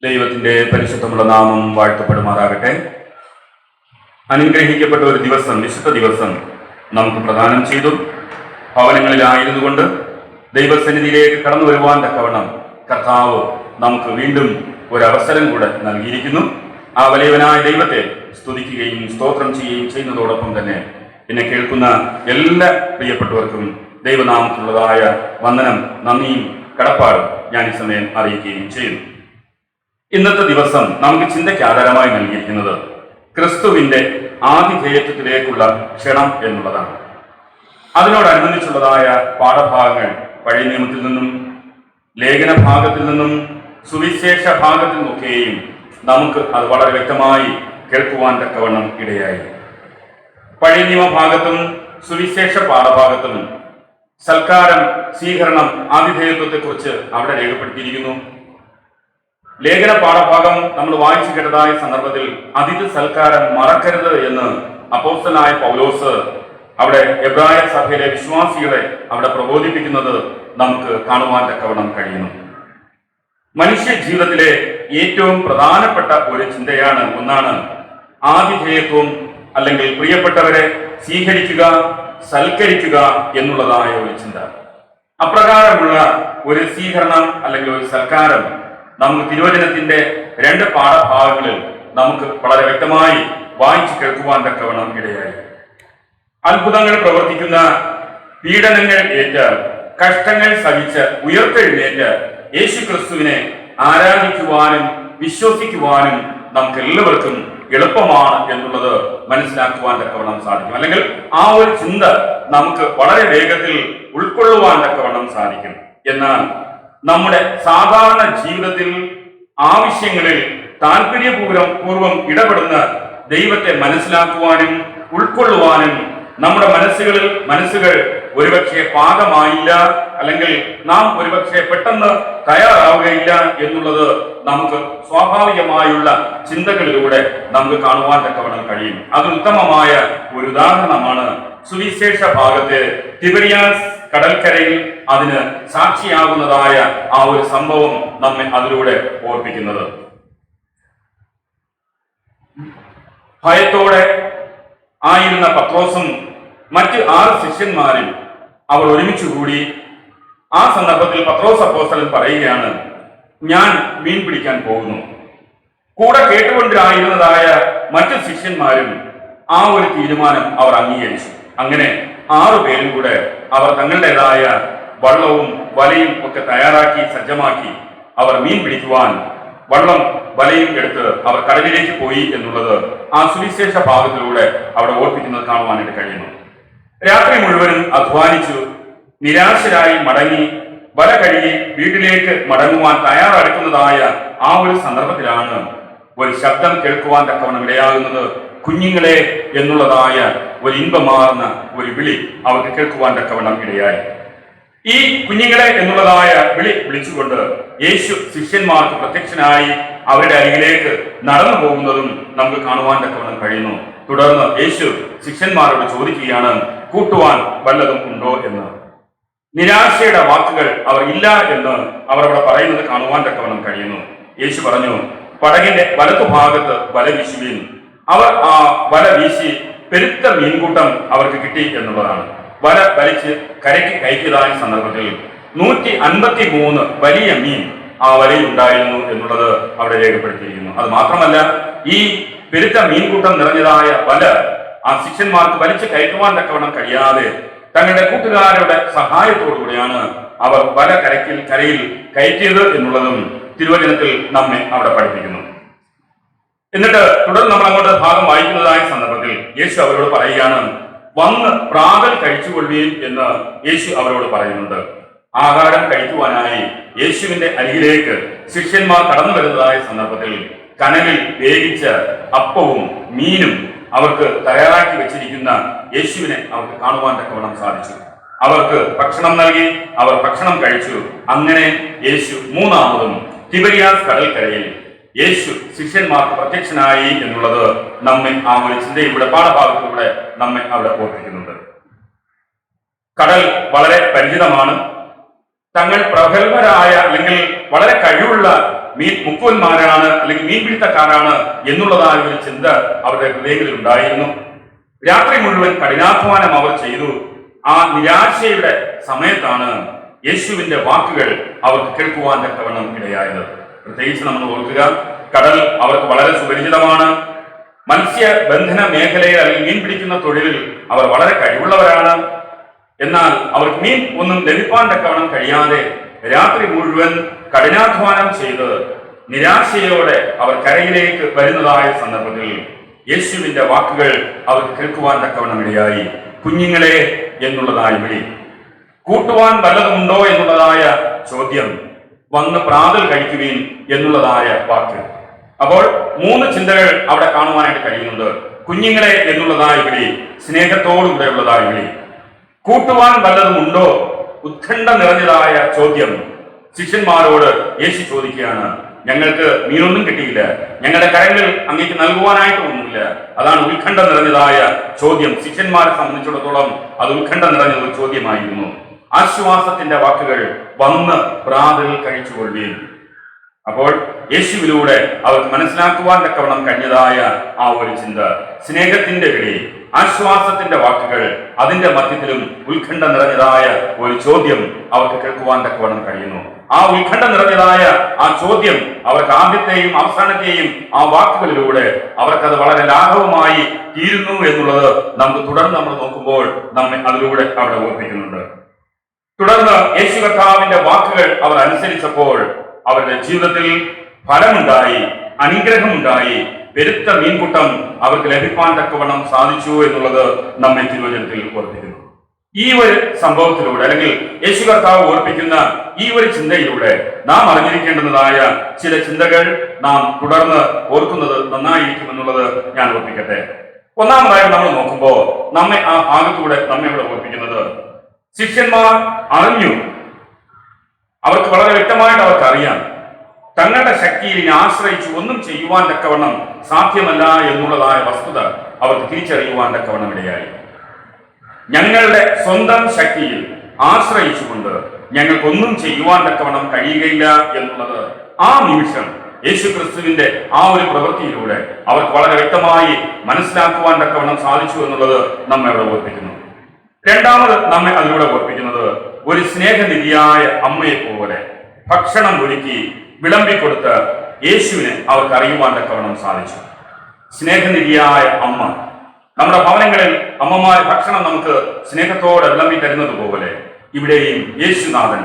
ദൈവത്തിന്റെ പരിശുദ്ധമുള്ള നാമം വാഴ്ത്തപ്പെടുമാറാകട്ടെ. അനുഗ്രഹിക്കപ്പെട്ട ഒരു ദിവസം, വിശുദ്ധ ദിവസം നമുക്ക് പ്രദാനം ചെയ്തു. ഭവനങ്ങളിലായിരുന്നു കൊണ്ട് ദൈവസന്നിധിയിലേക്ക് കടന്നു വരുവാൻ തക്കവണ്ണം കർത്താവ് നമുക്ക് വീണ്ടും ഒരവസരം കൂടെ നൽകിയിരിക്കുന്നു. ആ വലിയവനായ ദൈവത്തെ സ്തുതിക്കുകയും സ്തോത്രം ചെയ്യുകയും ചെയ്യുന്നതോടൊപ്പം തന്നെ എന്നെ കേൾക്കുന്ന എല്ലാ പ്രിയപ്പെട്ടവർക്കും ദൈവനാമത്തിലുള്ളതായ വന്ദനം, നന്ദിയും കടപ്പാടും ഞാൻ ഈ സമയം അറിയിക്കുകയും ചെയ്യുന്നു. ഇന്നത്തെ ദിവസം നമുക്ക് ചിന്തയ്ക്ക് ആധാരമായി നൽകിയിരിക്കുന്നത് ക്രിസ്തുവിന്റെ ആതിഥേയത്വത്തിലേക്കുള്ള ക്ഷണം എന്നുള്ളതാണ്. അതിനോടനുബന്ധിച്ചുള്ളതായ പാഠഭാഗങ്ങൾ പഴയ നിയമത്തിൽ നിന്നും ലേഖന ഭാഗത്തിൽ നിന്നും സുവിശേഷ ഭാഗത്തിൽ നിന്നൊക്കെയും നമുക്ക് അത് വളരെ വ്യക്തമായി കേൾക്കുവാൻ തക്കവണ്ണം ഇടയായി. പഴയ നിയമഭാഗത്തും സുവിശേഷ പാഠഭാഗത്തും സൽക്കാരം, സ്വീകരണം, ആതിഥേയത്വത്തെക്കുറിച്ച് അവിടെ രേഖപ്പെടുത്തിയിരിക്കുന്നു. ലേഖന പാഠഭാഗം നമ്മൾ വായിച്ചു കേട്ടതായ സന്ദർഭത്തിൽ അതിഥി സൽക്കാരം മറക്കരുത് എന്ന് അപ്പോസ്തലനായ പൗലോസ് അവിടെ എബ്രായ സഭയിലെ വിശ്വാസികളെ അവിടെ പ്രബോധിപ്പിക്കുന്നത് നമുക്ക് കാണുവാൻ തക്കവണ്ണം കഴിയുന്നു. മനുഷ്യ ജീവിതത്തിലെ ഏറ്റവും പ്രധാനപ്പെട്ട ഒരു ചിന്തയാണ് ഒന്നാണ് ആതിഥേയത്വം, അല്ലെങ്കിൽ പ്രിയപ്പെട്ടവരെ സ്വീകരിക്കുക, സൽക്കരിക്കുക എന്നുള്ളതായ ഒരു ചിന്ത. അപ്രകാരമുള്ള ഒരു സ്വീകരണം അല്ലെങ്കിൽ ഒരു സൽക്കാരം നമുക്ക് തിരുവചനത്തിന്റെ 2 പാഠഭാഗങ്ങളിൽ നമുക്ക് വളരെ വ്യക്തമായി വായിച്ചു കേൾക്കുവാൻ തക്കവണ്ണം ഇടയായി. അത്ഭുതങ്ങൾ പ്രവർത്തിക്കുന്ന, പീഡനങ്ങൾ ഏറ്റ്, കഷ്ടങ്ങൾ സഹിച്ച് ഉയർത്തെഴുന്നേറ്റ് യേശു ക്രിസ്തുവിനെ ആരാധിക്കുവാനും വിശ്വസിക്കുവാനും നമുക്ക് എല്ലാവർക്കും എളുപ്പമാണ് എന്നുള്ളത് മനസ്സിലാക്കുവാൻ തക്കവണ്ണം സാധിക്കും. അല്ലെങ്കിൽ ആ ഒരു ചിന്ത നമുക്ക് വളരെ വേഗത്തിൽ ഉൾക്കൊള്ളുവാൻ തക്കവണ്ണം സാധിക്കും. എന്നാൽ നമ്മുടെ സാധാരണ ജീവിതത്തിൽ ആവശ്യങ്ങളിൽ താല്പര്യപൂർവം ഇടപെടുന്ന ദൈവത്തെ മനസ്സിലാക്കുവാനും ഉൾക്കൊള്ളുവാനും നമ്മുടെ മനസ്സുകൾ ഒരുപക്ഷെ പാകമായില്ല, അല്ലെങ്കിൽ നാം ഒരുപക്ഷെ പെട്ടെന്ന് തയ്യാറാവുകയില്ല എന്നുള്ളത് നമുക്ക് സ്വാഭാവികമായുള്ള ചിന്തകളിലൂടെ നമുക്ക് കാണുവാൻ തക്കവണ്ണം കഴിയും. അത് ഉത്തമമായ ഒരു ഉദാഹരണമാണ് സുവിശേഷ ഭാഗത്ത് തിബരിയാസ് കടൽക്കരയിൽ അതിന് സാക്ഷിയാകുന്നതായ ആ ഒരു സംഭവം നമ്മെ അതിലൂടെ ഓർപ്പിക്കുന്നത്. ഭയത്തോടെ ആയിരുന്ന പത്രോസും മറ്റ് 6 ശിഷ്യന്മാരും അവർ ഒരുമിച്ച് കൂടി. ആ സന്ദർഭത്തിൽ പത്രോസ് അപ്പോസ്തലൻ പറയുകയാണ്, ഞാൻ മീൻ പിടിക്കാൻ പോകുന്നു. കൂടെ കേട്ടുകൊണ്ടിരായിരുന്നതായ മറ്റു ശിഷ്യന്മാരും ആ ഒരു തീരുമാനം അവർ അംഗീകരിച്ചു. അങ്ങനെ 6 പേരും കൂടെ അവർ തങ്ങളുടേതായ വള്ളവും വലയും ഒക്കെ തയ്യാറാക്കി സജ്ജമാക്കി അവർ മീൻ പിടിക്കുവാൻ വള്ളം വലയും എടുത്ത് അവർ കടലിലേക്ക് പോയി എന്നുള്ളത് ആ സുവിശേഷ ഭാഗത്തിലൂടെ അവിടെ ഓർപ്പിക്കുന്നത് കാണുവാനായിട്ട് കഴിയുന്നു. രാത്രി മുഴുവനും അധ്വാനിച്ചു നിരാശരായി മടങ്ങി വല കഴുകി വീട്ടിലേക്ക് മടങ്ങുവാൻ തയ്യാറെടുക്കുന്നതായ ആ ഒരു സന്ദർഭത്തിലാണ് ഒരു ശബ്ദം കേൾക്കുവാൻ തക്കവണ്ണം ഇടയാകുന്നത്. കുഞ്ഞുങ്ങളെ എന്നുള്ളതായ ഒരു ഇമ്പമാർന്ന ഒരു വിളി അവർക്ക് കേൾക്കുവാൻ തക്കവണ്ണം ഇടയായി. ഈ കുഞ്ഞുങ്ങളെ എന്നുള്ളതായ വിളിച്ചുകൊണ്ട് യേശു ശിഷ്യന്മാർക്ക് പ്രത്യക്ഷനായി അവരുടെ അരികിലേക്ക് നടന്നു പോകുന്നതും നമുക്ക് കാണുവാൻ തക്കവണ്ണം കഴിയുന്നു. തുടർന്ന് യേശു ശിഷ്യന്മാരോട് ചോദിക്കുകയാണ്, കൂട്ടുവാൻ വല്ലതും ഉണ്ടോ എന്ന്. നിരാശയുടെ വാക്കുകൾ അവർ ഇല്ല എന്ന് അവർ അവിടെ പറയുന്നത് കാണുവാൻ തക്കവണ്ണം കഴിയുന്നു. യേശു പറഞ്ഞു, പടകിന്റെ വലത്തുഭാഗത്ത് വല വീശുവിൻ. അവർ ആ വല വീശി പെരുത്ത മീൻകൂട്ടം അവർക്ക് കിട്ടി എന്നുള്ളതാണ്. വല വലിച്ച് കരയ്ക്ക് കയറ്റിയതായ സന്ദർഭത്തിൽ 153 വലിയ മീൻ ആ വലയിൽ ഉണ്ടായിരുന്നു എന്നുള്ളത് അവിടെ രേഖപ്പെടുത്തിയിരിക്കുന്നു. അത് മാത്രമല്ല, ഈ പെരുത്ത മീൻകൂട്ടം നിറഞ്ഞതായ വല ആ ശിഷ്യന്മാർക്ക് വലിച്ചു കയറ്റുവാൻ തക്കവണ്ണം കഴിയാതെ തങ്ങളുടെ കൂട്ടുകാരുടെ സഹായത്തോടുകൂടിയാണ് അവർ വല കരയിൽ കയറ്റിയത് എന്നുള്ളതും തിരുവചനത്തിൽ നമ്മെ അവിടെ പഠിപ്പിക്കുന്നു. എന്നിട്ട് തുടർന്ന് നമ്മൾ അങ്ങോട്ട് ഭാഗം വായിക്കുന്നതായ സന്ദർഭത്തിൽ യേശു അവരോട് പറയുകയാണ്, വന്ന് പ്രാതൽ കഴിച്ചുകൊള്ളുകയും എന്ന് യേശു അവരോട് പറയുന്നുണ്ട്. ആഹാരം കഴിക്കുവാനായി യേശുവിന്റെ അരികിലേക്ക് ശിഷ്യന്മാർ കടന്നു വരുന്നതായ സന്ദർഭത്തിൽ കനലിൽ വേവിച്ച അപ്പവും മീനും അവർക്ക് തയ്യാറാക്കി വെച്ചിരിക്കുന്ന യേശുവിനെ അവർക്ക് കാണുവാൻ തക്കവണ്ണം സാധിച്ചു. അവർക്ക് ഭക്ഷണം നൽകി, അവർ ഭക്ഷണം കഴിച്ചു. അങ്ങനെ യേശു മൂന്നാമതും തിബരിയാസ് കടൽക്കരയിൽ യേശു ശിഷ്യന്മാർക്ക് പ്രത്യക്ഷനായി എന്നുള്ളത് നമ്മെ ആ ഒരു ചിന്തയിലൂടെ പാഠഭാഗത്തിലൂടെ നമ്മെ അവിടെ ഓർപ്പിക്കുന്നുണ്ട്. കടൽ വളരെ പരിചിതമാണ്. തങ്ങൾ പ്രഗത്ഭരായ അല്ലെങ്കിൽ വളരെ കഴിവുള്ള മുക്കുവന്മാരാണ് അല്ലെങ്കിൽ മീൻപിടുത്തക്കാരാണ് എന്നുള്ളതായ ഒരു ചിന്ത അവരുടെ ഹൃദയങ്ങളിൽ ഉണ്ടായിരുന്നു. രാത്രി മുഴുവൻ കഠിനാധ്വാനം അവർ ചെയ്തു. ആ നിരാശയുടെ സമയത്താണ് യേശുവിന്റെ വാക്കുകൾ അവർക്ക് കേൾക്കുവാൻ തക്കവണ്ണം ഇടയായത്. പ്രത്യേകിച്ച് നമ്മൾ ഓർക്കുക, കടൽ അവർക്ക് വളരെ സുപരിചിതമാണ്. മത്സ്യബന്ധന മേഖലയിൽ അല്ലെങ്കിൽ മീൻ പിടിക്കുന്ന തൊഴിലിൽ അവർ വളരെ കഴിവുള്ളവരാണ്. എന്നാൽ അവർക്ക് മീൻ ഒന്നും ലഭിക്കാൻ തക്കവണ്ണം കഴിയാതെ രാത്രി മുഴുവൻ കഠിനാധ്വാനം ചെയ്ത് നിരാശയോടെ അവർ കരയിലേക്ക് വരുന്നതായ സന്ദർഭത്തിൽ യേശുവിന്റെ വാക്കുകൾ അവർക്ക് കേൾക്കുവാൻ തക്കവണ്ണം ഇടയായി. കുഞ്ഞുങ്ങളെ എന്നുള്ളതായ വിളി, കൂട്ടുവാൻ വല്ലതുമുണ്ടോ എന്നുള്ളതായ ചോദ്യം, വന്ന് പ്രാതൽ കഴിക്കുവിൻ എന്നുള്ളതായ വാക്ക്. അപ്പോൾ 3 ചിന്തകൾ അവിടെ കാണുവാനായിട്ട് കഴിയുന്നുണ്ട്. കുഞ്ഞുങ്ങളെ എന്നുള്ളതായ വിളി, സ്നേഹത്തോടുകൂടെ ഉള്ളതായ വിളി. കൂട്ടുവാൻ വല്ലതുമുണ്ടോ, ഉത്കണ്ഠ നിറഞ്ഞതായ ചോദ്യം ശിഷ്യന്മാരോട് യേശു ചോദിക്കുകയാണ്. ഞങ്ങൾക്ക് മീനൊന്നും കിട്ടിയില്ല, ഞങ്ങളുടെ കരങ്ങൾ അങ്ങേക്ക് നൽകുവാനായിട്ട് ഒന്നുമില്ല. അതാണ് ഉത്കണ്ഠ നിറഞ്ഞതായ ചോദ്യം. ശിഷ്യന്മാരെ സംബന്ധിച്ചിടത്തോളം അത് ഉത്കണ്ഠ നിറഞ്ഞ ഒരു ചോദ്യമായിരുന്നു. ആശ്വാസത്തിന്റെ വാക്കുകൾ, വന്ന് പ്രാതൽ കഴിച്ചുകൊള്ളുകയും. അപ്പോൾ യേശുവിലൂടെ അവർക്ക് മനസ്സിലാക്കുവാൻ തക്കവണ്ണം കഴിഞ്ഞതായ ആ ഒരു ചിന്ത, സ്നേഹത്തിന്റെ വിളി, ആശ്വാസത്തിന്റെ വാക്കുകൾ, അതിന്റെ മധ്യത്തിലും ഉത്കണ്ഠ നിറഞ്ഞതായ ഒരു ചോദ്യം അവർക്ക് കേൾക്കുവാൻ തക്കവണ്ണം കഴിയുന്നു. ആ ഉത്കണ്ഠ നിറഞ്ഞതായ ആ ചോദ്യം അവർക്ക് ആദ്യത്തെയും അവസാനത്തെയും ആ വാക്കുകളിലൂടെ അവർക്കത് വളരെ ലാഘവമായി തീരുന്നു എന്നുള്ളത് നമുക്ക് തുടർന്ന് നമ്മൾ നോക്കുമ്പോൾ നമ്മെ അതിലൂടെ അവിടെ ഓർപ്പിക്കുന്നുണ്ട്. തുടർന്ന് യേശു കർത്താവിന്റെ വാക്കുകൾ അവർ അനുസരിച്ചപ്പോൾ അവരുടെ ജീവിതത്തിൽ ഫലമുണ്ടായി, അനുഗ്രഹമുണ്ടായി, പെരുത്ത മീൻകൂട്ടം അവർക്ക് ലഭിക്കാൻ തക്കവണ്ണം സാധിച്ചു എന്നുള്ളത് നമ്മെ തിരുവചനത്തിൽ ഓർപ്പിക്കുന്നു. ഈ ഒരു സംഭവത്തിലൂടെ അല്ലെങ്കിൽ യേശു കർത്താവ് ഓർപ്പിക്കുന്ന ഈ ഒരു ചിന്തയിലൂടെ നാം അറിഞ്ഞിരിക്കേണ്ടുന്നതായ ചില ചിന്തകൾ നാം തുടർന്ന് ഓർക്കുന്നത് നന്നായിരിക്കുമെന്നുള്ളത് ഞാൻ ഓർപ്പിക്കട്ടെ. ഒന്നാമതായി നമ്മൾ നോക്കുമ്പോൾ നമ്മെ ആ ഭാഗത്തൂടെ നമ്മെ ഇവിടെ ഓർപ്പിക്കുന്നത്, ശിഷ്യന്മാർ അറിഞ്ഞു, അവർക്ക് വളരെ വ്യക്തമായിട്ട് അവർക്ക് അറിയാം, തങ്ങളുടെ ശക്തിയിൽ ആശ്രയിച്ച് ഒന്നും ചെയ്യുവാൻ തക്കവണ്ണം സാധ്യമല്ല എന്നുള്ളതായ വസ്തുത അവർക്ക് തിരിച്ചറിയുവാൻ തക്കവണ്ണം ഇടയായി. ഞങ്ങളുടെ സ്വന്തം ശക്തിയിൽ ആശ്രയിച്ചുകൊണ്ട് ഞങ്ങൾക്കൊന്നും ചെയ്യുവാൻ തക്കവണ്ണം കഴിയുകയില്ല എന്നുള്ളത് ആ നിമിഷം യേശു ക്രിസ്തുവിന്റെ ആ ഒരു പ്രവൃത്തിയിലൂടെ അവർക്ക് വളരെ വ്യക്തമായി മനസ്സിലാക്കുവാൻ തക്കവണ്ണം സാധിച്ചു എന്നുള്ളത് നമ്മെ അവിടെ ഓർപ്പിക്കുന്നു. രണ്ടാമത് നമ്മെ അതിലൂടെ ഓർപ്പിക്കുന്നത്, ഒരു സ്നേഹനിധിയായ അമ്മയെ പോലെ ഭക്ഷണം ഒരുക്കി വിളമ്പിക്കൊടുത്ത് യേശുവിനെ അവർക്ക് അറിയുവാൻ തക്കവണ്ണം സാധിച്ചു. സ്നേഹനിധിയായ അമ്മ, നമ്മുടെ ഭവനങ്ങളിൽ അമ്മമാർ ഭക്ഷണം നമുക്ക് സ്നേഹത്തോടെ വിളമ്പി തരുന്നത് പോലെ ഇവിടെയും യേശുനാഥൻ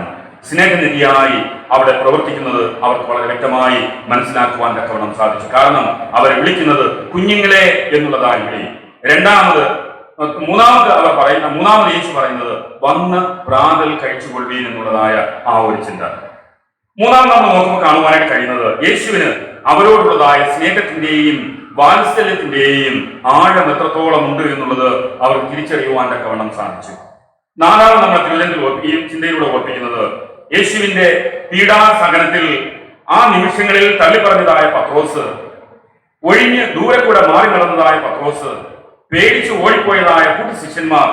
സ്നേഹനിധിയായി അവിടെ പ്രവർത്തിക്കുന്നത് അവർക്ക് വളരെ വ്യക്തമായി മനസ്സിലാക്കുവാൻ തക്കവണ്ണം സാധിച്ചു. കാരണം അവരെ വിളിക്കുന്നത് കുഞ്ഞുങ്ങളെ എന്നുള്ളതായി വിളി. മൂന്നാമത് യേശു പറയുന്നത് വന്ന് പ്രാതൽ കഴിച്ചുകൊള്ളുവീൻ എന്നുള്ളതായ ആ ഒരു ചിന്ത. മൂന്നാമത് നമ്മൾ നോക്കുമ്പോൾ കാണുവാനായിട്ട് കഴിയുന്നത്, യേശുവിന് അവരോടുള്ളതായ സ്നേഹത്തിന്റെയും വാത്സല്യത്തിന്റെയും ആഴം എത്രത്തോളം ഉണ്ട് എന്നുള്ളത് അവർ തിരിച്ചറിയുവാൻ തക്കവണ്ണം സാധിച്ചു. നാലാമത് നമ്മൾ തിരുവചനത്തിൽ ഈ ചിന്തയിലൂടെ ഓർപ്പിക്കുന്നത്, യേശുവിന്റെ പീഡാസഹനത്തിൽ ആ നിമിഷങ്ങളിൽ തള്ളിപ്പറഞ്ഞതായ പത്രോസ്, ഒഴിഞ്ഞ് ദൂരെ കൂടെ മാറി നടന്നതായ പത്രോസ്, പേടിച്ച് ഓടിപ്പോയതായ കൂട്ടു ശിഷ്യന്മാർ,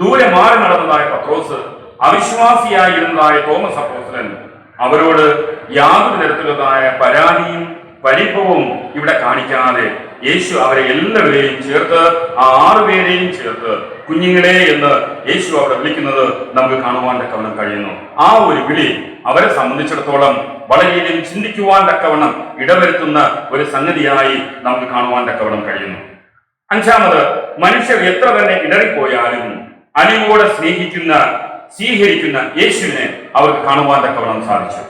ദൂരെ മാറി നടന്നതായ പത്രോസ്, അവിശ്വാസിയായിരുന്നതായ തോമസ് അപ്പോസ്തലൻ, അവരോട് യാതൊരു തരത്തിലുള്ളതായ പരാതിയും പരിഭവവും ഇവിടെ കാണിക്കാതെ യേശു അവരെ എല്ലാവരെയും ചേർത്ത്, ആ 6 പേരെയും ചേർത്ത് കുഞ്ഞുങ്ങളെ എന്ന് യേശു അവിടെ വിളിക്കുന്നത് നമുക്ക് കാണുവാൻ തക്കവണ്ണം കഴിയുന്നു. ആ ഒരു വിളി അവരെ സംബന്ധിച്ചിടത്തോളം വളരെയധികം ചിന്തിക്കുവാൻ തക്കവണ്ണം ഇടവരുത്തുന്ന ഒരു സംഗതിയായി നമുക്ക് കാണുവാൻ തക്കവണ്ണം കഴിയുന്നു. അഞ്ചാമത്, മനുഷ്യർ എത്ര തന്നെ ഇടറിപ്പോയാലും അലിവോടെ സ്വീകരിക്കുന്ന യേശുവിനെ അവർക്ക് കാണുവാൻ തക്കവണ്ണം സാധിച്ചു.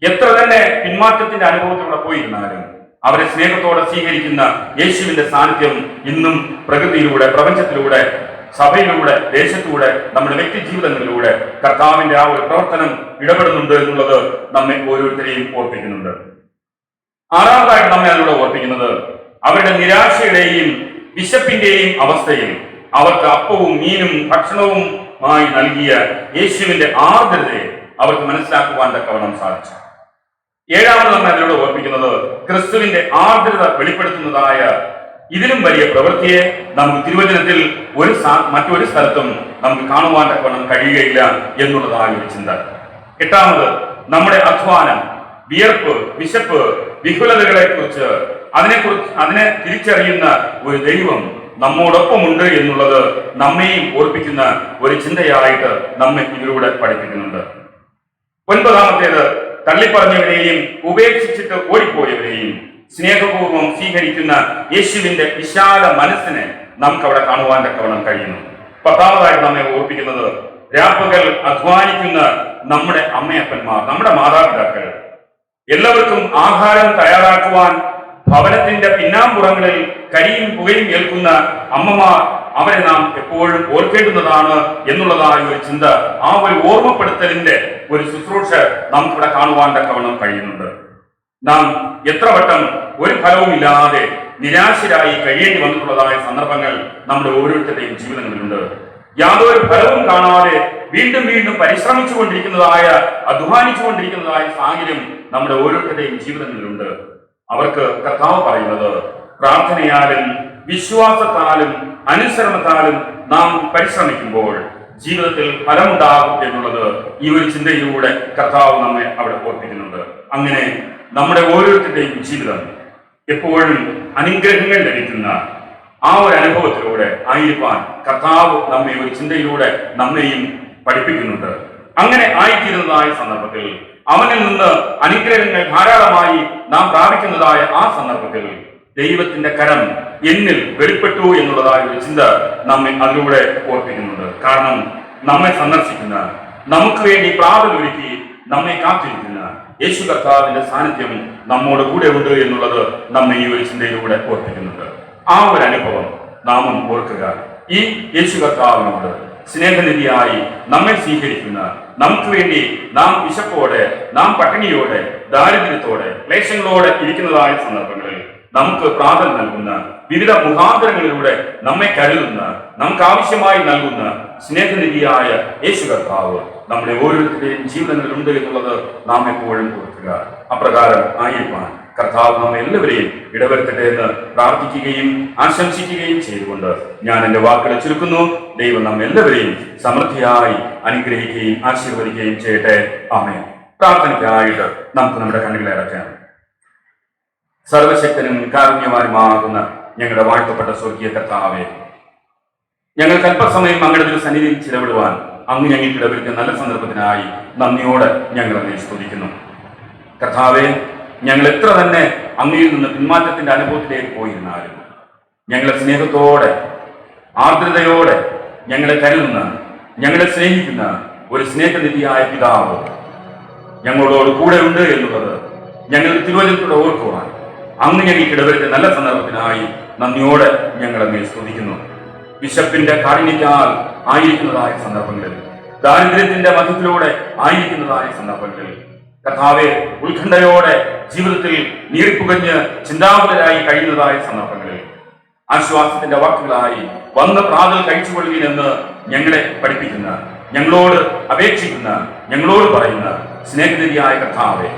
എത്ര തന്നെ പിന്മാറ്റത്തിന്റെ അനുഭവത്തിലൂടെ പോയിരുന്നാലും അവരെ സ്നേഹത്തോടെ സ്വീകരിക്കുന്ന യേശുവിന്റെ സാന്നിധ്യം ഇന്നും പ്രകൃതിയിലൂടെ, പ്രപഞ്ചത്തിലൂടെ, സഭയിലൂടെ, ദേശത്തൂടെ, നമ്മുടെ വ്യക്തി ജീവിതങ്ങളിലൂടെ കർത്താവിന്റെ ആ ഒരു പ്രവർത്തനം ഇടപെടുന്നുണ്ട് എന്നുള്ളത് നമ്മെ ഓരോരുത്തരെയും ഓർപ്പിക്കുന്നുണ്ട്. ആറാമതായിട്ട് നമ്മെ അതിലൂടെ ഓർപ്പിക്കുന്നത്, അവരുടെ നിരാശയുടെയും വിശപ്പിന്റെയും അവസ്ഥയിൽ അവർക്ക് അപ്പവും മീനും ഭക്ഷണവുമായി നൽകിയ യേശുവിന്റെ ആർദ്രതയെ അവർക്ക് മനസ്സിലാക്കുവാൻ തക്കവണ്ണം സാധിച്ചു. ഏഴാമത് നമ്മൾ അതിലൂടെ ഓർപ്പിക്കുന്നത്, ക്രിസ്തുവിന്റെ ആർദ്രത വെളിപ്പെടുത്തുന്നതായ ഇതിലും വലിയ പ്രവൃത്തിയെ നമുക്ക് തിരുവചനത്തിൽ മറ്റൊരു സ്ഥലത്തും നമുക്ക് കാണുവാൻ തക്കവണ്ണം കഴിയുകയില്ല എന്നുള്ളതായ ഒരു ചിന്ത. എട്ടാമത്, നമ്മുടെ അധ്വാനം, വിയർപ്പ്, വിശപ്പ്, വിഹുലതകളെ കുറിച്ച് അതിനെ തിരിച്ചറിയുന്ന ഒരു ദൈവം നമ്മോടൊപ്പമുണ്ട് എന്നുള്ളത് നമ്മെയും ഓർപ്പിക്കുന്ന ഒരു ചിന്തയായിട്ട് നമ്മെ ഇതിലൂടെ പഠിപ്പിക്കുന്നുണ്ട്. ഒൻപതാമത്തേത്, തള്ളിപ്പറഞ്ഞവരെയും ഉപേക്ഷിച്ചിട്ട് ഓടിപ്പോയവരെയും സ്നേഹപൂർവ്വം സ്വീകരിക്കുന്ന യേശുവിന്റെ വിശാല മനസ്സിനെ നമുക്ക് അവിടെ കാണുവാൻ തക്കവണ്ണം കഴിയുന്നു. പത്താമതായിട്ട് നമ്മെ ഓർപ്പിക്കുന്നത്, രാപ്പകൽ അധ്വാനിക്കുന്ന നമ്മുടെ അമ്മയപ്പന്മാർ, നമ്മുടെ മാതാപിതാക്കൾ, എല്ലാവർക്കും ആഹാരം തയ്യാറാക്കുവാൻ ഭവനത്തിന്റെ പിന്നാമ്പുറങ്ങളിൽ കരിയും പുകയും ഏൽക്കുന്ന അമ്മമാർ, അവരെ നാം എപ്പോഴും ഓർക്കേണ്ടുന്നതാണ് എന്നുള്ളതായ ഒരു ചിന്ത, ആ ഒരു ഓർമ്മപ്പെടുത്തലിന്റെ ഒരു ശുശ്രൂഷ നമുക്കിവിടെ കാണുവാൻ തക്കവണ്ണം കഴിയുന്നുണ്ട്. നാം എത്ര വട്ടം ഒരു ഫലവുമില്ലാതെ നിരാശരായി കഴിയേണ്ടി വന്നിട്ടുള്ളതായ സന്ദർഭങ്ങൾ നമ്മുടെ ഓരോരുത്തരുടെയും ജീവിതങ്ങളിലുണ്ട്. യാതൊരു ഫലവും കാണാതെ വീണ്ടും വീണ്ടും പരിശ്രമിച്ചുകൊണ്ടിരിക്കുന്നതായ, അധ്വാനിച്ചുകൊണ്ടിരിക്കുന്നതായ സാഹചര്യം നമ്മുടെ ഓരോരുത്തരുടെയും ജീവിതങ്ങളിലുണ്ട്. അവർക്ക് കർത്താവ് പറയുന്നത്, പ്രാർത്ഥനയാലും വിശ്വാസത്താലും അനുസരണത്താലും നാം പരിശ്രമിക്കുമ്പോൾ ജീവിതത്തിൽ ഫലമുണ്ടാകും എന്നുള്ളത് ഈ ഒരു ചിന്തയിലൂടെ കർത്താവ് നമ്മെ അവിടെ ഓർപ്പിക്കുന്നുണ്ട്. അങ്ങനെ നമ്മുടെ ഓരോരുത്തരുടെയും ജീവിതം എപ്പോഴും അനുഗ്രഹങ്ങൾ ലഭിക്കുന്ന ആ ഒരു അനുഭവത്തിലൂടെ ആയിരിക്കാൻ കർത്താവ് നമ്മെ ഒരു ചിന്തയിലൂടെ നമ്മെയും പഠിപ്പിക്കുന്നുണ്ട്. അങ്ങനെ ആയിത്തീരുന്നതായ സന്ദർഭത്തിൽ, അവനിൽ നിന്ന് അനുഗ്രഹങ്ങൾ ധാരാളമായി നാം പ്രാപിക്കുന്നതായ ആ സന്ദർഭത്തിൽ ദൈവത്തിന്റെ കരം എന്നിൽ വെളിപ്പെട്ടു എന്നുള്ളതായ ഒരു ചിന്ത നമ്മെ അതിലൂടെ ഓർപ്പിക്കുന്നുണ്ട്. കാരണം നമ്മെ സന്ദർശിക്കുന്ന, നമുക്ക് വേണ്ടി പ്രാതലൊരുക്കി നമ്മെ കാത്തിരിക്കുന്ന യേശു കർത്താവിന്റെ സാന്നിധ്യം നമ്മോട് കൂടെ ഉണ്ട് എന്നുള്ളത് നമ്മെ ഈ ഒരു ചിന്തയിലൂടെ ഓർപ്പിക്കുന്നുണ്ട്. ആ ഒരു അനുഭവം നാമും ഓർക്കുക. ഈ യേശു കർത്താവിനോട് സ്നേഹനിധിയായി നമ്മെ സ്വീകരിക്കുന്ന, നമുക്ക് വേണ്ടി നാം വിശപ്പോടെ, നാം പട്ടിണിയോടെ, ദാരിദ്ര്യത്തോടെ, ക്ലേശങ്ങളോടെ ഇരിക്കുന്നതായ സന്ദർഭങ്ങളിൽ നമുക്ക് പ്രാതൽ നൽകുന്ന, വിവിധ മുഖാന്തരങ്ങളിലൂടെ നമ്മെ കരുതുന്ന, നമുക്ക് ആവശ്യമായി നൽകുന്ന സ്നേഹനിധിയായ യേശു കർത്താവ് നമ്മുടെ ഓരോരുത്തരുടെയും ജീവിതങ്ങളിലുണ്ട് എന്നുള്ളത് നാം എപ്പോഴും ഓർക്കുക. അപ്രകാരം ആയിരിക്കാൻ കർത്താവ് നമ്മെ എല്ലാവരെയും ഇടവരുത്തട്ടെ എന്ന് പ്രാർത്ഥിക്കുകയും ആശംസിക്കുകയും ചെയ്തുകൊണ്ട് ഞാൻ എൻ്റെ വാക്കുകൾ ചുരുക്കുന്നു. ദൈവം നമ്മെ എല്ലാവരെയും സമൃദ്ധിയായി അനുഗ്രഹിക്കുകയും ആശീർവദിക്കുകയും ചെയ്യട്ടെ. ആമേൻ. പ്രാർത്ഥനയ്ക്കായിട്ട് നമുക്ക് നമ്മുടെ കണ്ണുകളെ അടയ്ക്കാം. സർവശക്തനും കാരുണ്യവാനുമാകുന്ന ഞങ്ങളുടെ വാഴ്ത്തപ്പെട്ട സ്വർഗീയ കർത്താവേ, ഞങ്ങൾക്ക് അല്പസമയം അങ്ങയുടെ സന്നിധിയിൽ ചിലവിടുവാൻ അങ്ങ് ഞങ്ങൾക്ക് ഇടവരുത്തിയ നല്ല സന്ദർഭത്തിനായി നന്ദിയോടെ ഞങ്ങൾ അങ്ങേ സ്തുതിക്കുന്നു. കർത്താവേ, ഞങ്ങൾ എത്ര തന്നെ അങ്ങയിൽ നിന്ന് പിന്മാറ്റത്തിന്റെ അനുഭവത്തിലേക്ക് പോയിരുന്നാലും ഞങ്ങളെ സ്നേഹത്തോടെ, ആർദ്രതയോടെ ഞങ്ങളെ കരുതുന്ന, ഞങ്ങളെ സ്നേഹിക്കുന്ന ഒരു സ്നേഹനിധിയായ പിതാവ് ഞങ്ങളോട് കൂടെ ഉണ്ട് എന്നുള്ളത് ഞങ്ങളുടെ തിരുവചനത്തോടെ ഓർക്കുവാൻ അങ്ങ് ഞങ്ങൾക്ക് ഇടവരുത്തിയ നല്ല സന്ദർഭത്തിനായി നന്ദിയോടെ ഞങ്ങൾ അങ്ങേ സ്തുതിക്കുന്നു. വിശപ്പിന്റെ കാഠിന്യത്താൽ ആയിരിക്കുന്നതായ സന്ദർഭങ്ങളിൽ, ദാരിദ്ര്യത്തിന്റെ മധ്യത്തിലൂടെ ആയിരിക്കുന്നതായ സന്ദർഭങ്ങളിൽ, കർത്താവെ, ഉത്കണ്ഠയോടെ ജീവിതത്തിൽ നീറിപ്പുകഞ്ഞ് ചിന്താകുലരായി കഴിയുന്നതായ സന്ദർഭങ്ങളിൽ ആശ്വാസത്തിന്റെ വാക്കുകളായി വന്ന് പ്രാതൽ കഴിച്ചുകൊള്ളുകയെന്ന് ഞങ്ങളെ പഠിപ്പിക്കുന്ന, ഞങ്ങളോട് അപേക്ഷിക്കുന്ന, ഞങ്ങളോട് പറയുന്ന സ്നേഹനിധിയായ കർത്താവെ,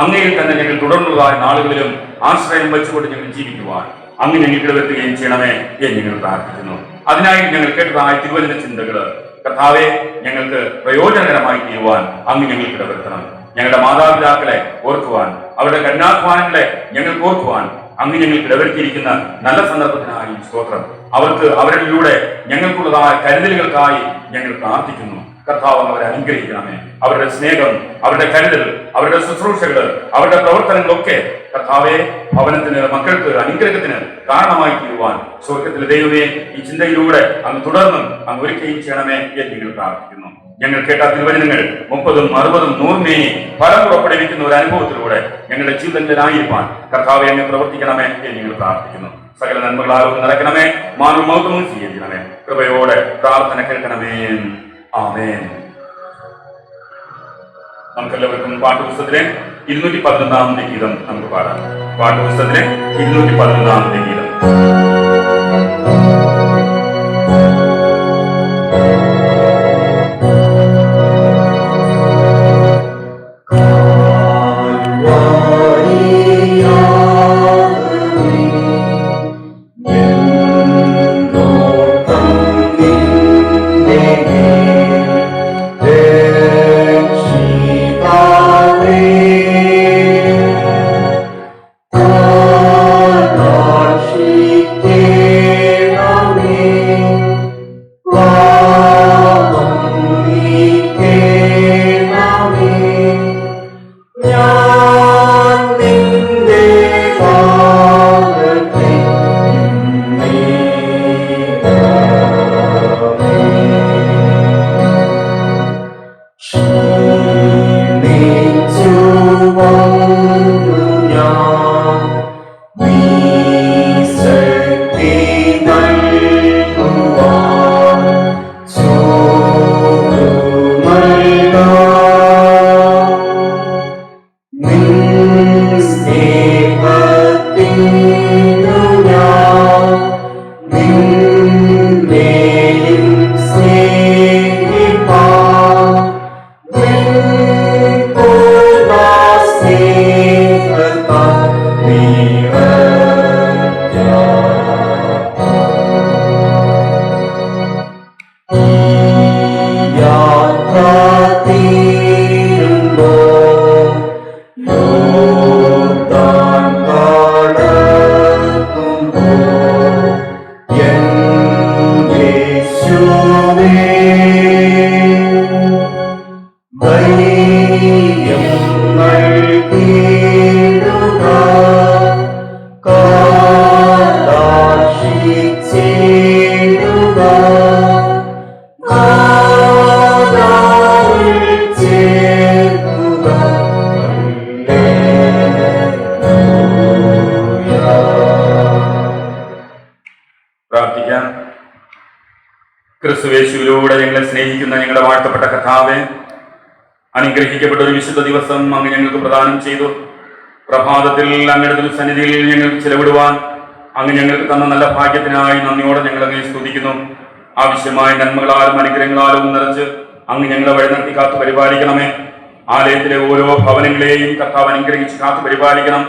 അങ്ങയിൽ തന്നെ ഞങ്ങൾ തുടർന്നുള്ളതായ നാളുകളിലും ആശ്രയം വെച്ചുകൊണ്ട് ഞങ്ങൾ ജീവിക്കുവാൻ അങ്ങ് ഞങ്ങൾക്ക് ഇടവരുത്തുകയും ചെയ്യണമേ എന്ന് ഞങ്ങൾ പ്രാർത്ഥിക്കുന്നു. അതിനായി ഞങ്ങൾ കേട്ടതായ തിരുവചന ചിന്തകള് കർത്താവെ ഞങ്ങൾക്ക് പ്രയോജനകരമായി തീരുവാൻ അങ്ങ് ഞങ്ങൾക്ക് ഇടവരുത്തണം. ഞങ്ങളുടെ മാതാപിതാക്കളെ ഓർക്കുവാൻ, അവരുടെ കഠിനാധ്വാനങ്ങളെ ഞങ്ങൾക്ക് ഓർക്കുവാൻ അങ്ങ് ഞങ്ങൾക്ക് ഇടവരുത്തിയിരിക്കുന്ന നല്ല സന്ദർഭത്തിനായി സ്തോത്രം. അവർക്ക് അവരിലൂടെ ഞങ്ങൾക്കുള്ളതായ കരുതലുകൾക്കായി ഞങ്ങൾ പ്രാർത്ഥിക്കുന്നു. കർത്താവ് അവരെ അനുഗ്രഹിക്കണമേ. അവരുടെ സ്നേഹം, അവരുടെ കരുതൽ, അവരുടെ ശുശ്രൂഷകൾ, അവരുടെ പ്രവർത്തനങ്ങളൊക്കെ കർത്താവെ ഭവനത്തിന്, മക്കൾക്ക് അനുഗ്രഹത്തിന് കാരണമായി തീരുവാൻ സ്വർഗത്തിലെ ദൈവമേ ഈ ചിന്തയിലൂടെ അങ്ങ് തുടർന്നും അങ്ങ് ഒരുക്കുകയും ചെയ്യണമേ എന്ന് ഞങ്ങൾ പ്രാർത്ഥിക്കുന്നു. ഞങ്ങൾ കേട്ട തിരുവചനങ്ങൾ 30, 60, 100 ഫലം പുറപ്പെടുവിക്കുന്ന ഒരു അനുഭവത്തിലൂടെ ഞങ്ങളുടെ ജീവിതത്തിലായിരിക്കാൻ കർത്താവെ അങ്ങ് പ്രവർത്തിക്കണമേ എന്ന് ഞങ്ങൾ പ്രാർത്ഥിക്കുന്നു. സകല നന്മകളാലും നടക്കണമേ. മാനവും മൗത്തവും സ്വീകരിക്കണമേ. കൃപയോടെ പ്രാർത്ഥന കേൾക്കണമേ. ആമേൻ. നമുക്കെല്ലാവർക്കും പാട്ടുപുസ്തകത്തിലെ 211 ഗീതം നമുക്ക് പാടാം. പാട്ടുപുസ്തകത്തിലെ 211 ഗീതം. She പ്രാർത്ഥിക്കാം. ക്രിസ്തുയേശുവിലൂടെ ഞങ്ങളെ സ്നേഹിക്കുന്ന ഞങ്ങളുടെ വാഴ്ത്തപ്പെട്ട കർത്താവേ, അനുഗ്രഹിക്കപ്പെട്ട ഒരു വിശുദ്ധ ദിവസം അങ്ങ് ഞങ്ങൾക്ക് പ്രദാനം ചെയ്തു. പ്രഭാതത്തിൽ അങ്ങയുടെ സന്നിധിയിൽ ഞങ്ങൾക്ക് ചിലവിടുവാൻ അങ്ങ് ഞങ്ങൾക്ക് തന്ന നല്ല ഭാഗ്യത്തിനായി നന്ദിയോടെ ഞങ്ങൾ അങ്ങേ സ്തുതിക്കുന്നു. ആവശ്യമായ നന്മകളാലും അനുഗ്രഹങ്ങളാലും നിറച്ച് അങ്ങ് ഞങ്ങളെ വഴി നടത്തി കാത്തു പരിപാലിക്കണമേ. ആലയത്തിലെ ഓരോ ഭവനങ്ങളെയും കർത്താവ് അനുഗ്രഹിച്ച് കാത്തു പരിപാലിക്കണം.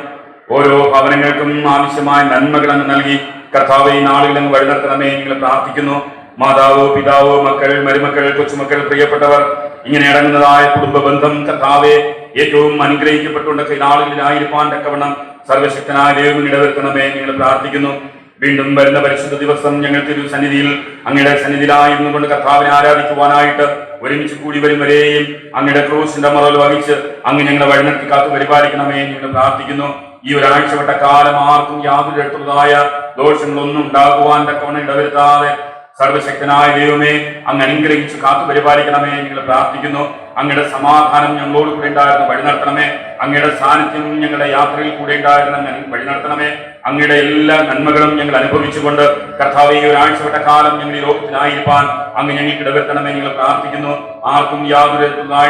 ഓരോ ഭവനങ്ങൾക്കും ആവശ്യമായ നന്മകൾ അങ്ങ് നൽകി കർത്താവ് ഈ നാളുകളിൽ അങ്ങ് വഴി നടത്തണമേ ഞങ്ങൾ പ്രാർത്ഥിക്കുന്നു. മാതാവോ, പിതാവോ, മക്കൾ, മരുമക്കൾ, കൊച്ചുമക്കൾ, പ്രിയപ്പെട്ടവർ, ഇങ്ങനെ അടങ്ങുന്നതായ കുടുംബ ബന്ധം കർത്താവെ ഏറ്റവും അനുഗ്രഹിക്കപ്പെട്ടുകൊണ്ട് ഈ നാളുകളിലായിരിക്കാൻ തക്കവണ്ണം സർവശക്തനായ ദൈവം ഇടവരുത്തണമേ ഞങ്ങൾ പ്രാർത്ഥിക്കുന്നു. വീണ്ടും വരുന്ന പരിശുദ്ധ ദിവസം ഞങ്ങൾക്ക് ഒരു സന്നിധിയിൽ അങ്ങയുടെ സന്നിധിയിലായിരുന്നു കൊണ്ട് കർത്താവിനെ ആരാധിക്കുവാനായിട്ട് ഒരുമിച്ച് കൂടി വരും വരെയും അങ്ങയുടെ ക്രൂശിന്റെ മറൽ വഹിച്ച് അങ്ങ് ഞങ്ങളെ വഴിനടത്തി കാത്തു പരിപാലിക്കണമേ ഞങ്ങൾ പ്രാർത്ഥിക്കുന്നു. ഈ ഒരാഴ്ചപ്പെട്ട കാലം ആർക്കും യാതൊരു തരത്തിലുള്ളതായ ദോഷങ്ങളൊന്നും ഉണ്ടാകുവാൻ തക്കവണ്ണം ഇടവരുത്താതെ സർവശക്തനായ ദൈവമേ അങ്ങ് അനുഗ്രഹിച്ച് കാത്തു പരിപാലിക്കണമേ ഞങ്ങൾ പ്രാർത്ഥിക്കുന്നു. അങ്ങയുടെ സമാധാനം ഞങ്ങളോട് കൂടെ ഉണ്ടായിരുന്നു വഴി നടത്തണമേ. അങ്ങയുടെ സാന്നിധ്യം ഞങ്ങളുടെ യാത്രയിൽ കൂടെ ഉണ്ടായിരുന്നു വഴി നടത്തണമേ. അങ്ങയുടെ എല്ലാ നന്മകളും ഞങ്ങൾ അനുഭവിച്ചുകൊണ്ട് കർത്താവ് ഈ ഒരാഴ്ചപ്പെട്ട കാലം ഞങ്ങൾ ഈ ലോകത്തിനായിരിക്കാൻ അങ്ങ് ഞങ്ങൾക്ക് ഇടവരുത്തണമേ ഞങ്ങൾ പ്രാർത്ഥിക്കുന്നു. ആർക്കും യാതൊരു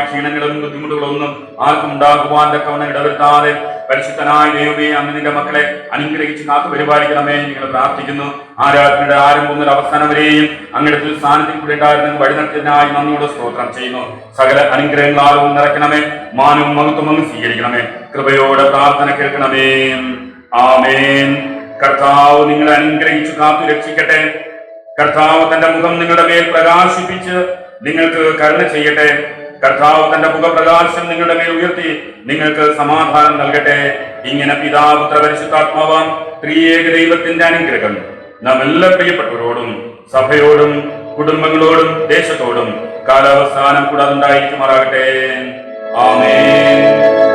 ക്ഷീണങ്ങളും ബുദ്ധിമുട്ടുകളൊന്നും ആർക്കും ഉണ്ടാകുവാൻ തക്കവണ്ണം ഇടവരുത്താതെ പരിശുദ്ധനായ ദൈവമേ അങ്ങ് നിന്റെ മക്കളെ അനുഗ്രഹിച്ച് കാത്തു പരിപാലിക്കണമേ ഞങ്ങൾ പ്രാർത്ഥിക്കുന്നു. ആരാധനയുടെ ആരംഭം മുതൽ അവസാനം വരെയും അങ്ങയുടെ സാന്നിധ്യം കൂടെ ഉണ്ടായിരുന്ന വഴി നടത്തിയതിനായി നന്ദിയോടെ സ്തോത്രം ചെയ്യുന്നു. സകല അനുഗ്രഹങ്ങളാലും നിറയ്ക്കണമേ. മാനവും മഹത്വം അങ്ങ് സ്വീകരിക്കണമേ. കൃപയോടെ പ്രാർത്ഥന കേൾക്കണമേ. ആമേൻ. കർത്താവ് നിങ്ങളെ അനുഗ്രഹിച്ചു കാത്തു രക്ഷിക്കട്ടെ. കർത്താവ് തന്റെ മുഖം നിങ്ങളുടെ മേൽ പ്രകാശിപ്പിച്ച് നിങ്ങൾക്ക് കരുണ ചെയ്യട്ടെ. കർത്താവ് തന്റെ മുഖപ്രകാശം നിങ്ങളുടെ മേൽ ഉയർത്തി നിങ്ങൾക്ക് സമാധാനം നൽകട്ടെ. ഇങ്ങനെ പിതാവ്, പുത്ര, പരിശുദ്ധാത്മാവാം ത്രിയേക ദൈവത്തിന്റെ അനുഗ്രഹം നാം എല്ലാ പ്രിയപ്പെട്ടവരോടും സഭയോടും കുടുംബങ്ങളോടും ദേശത്തോടും കാലാവസാനം കൂടാതെ ഉണ്ടായിരിക്കുമാറാകട്ടെ. ആമേൻ.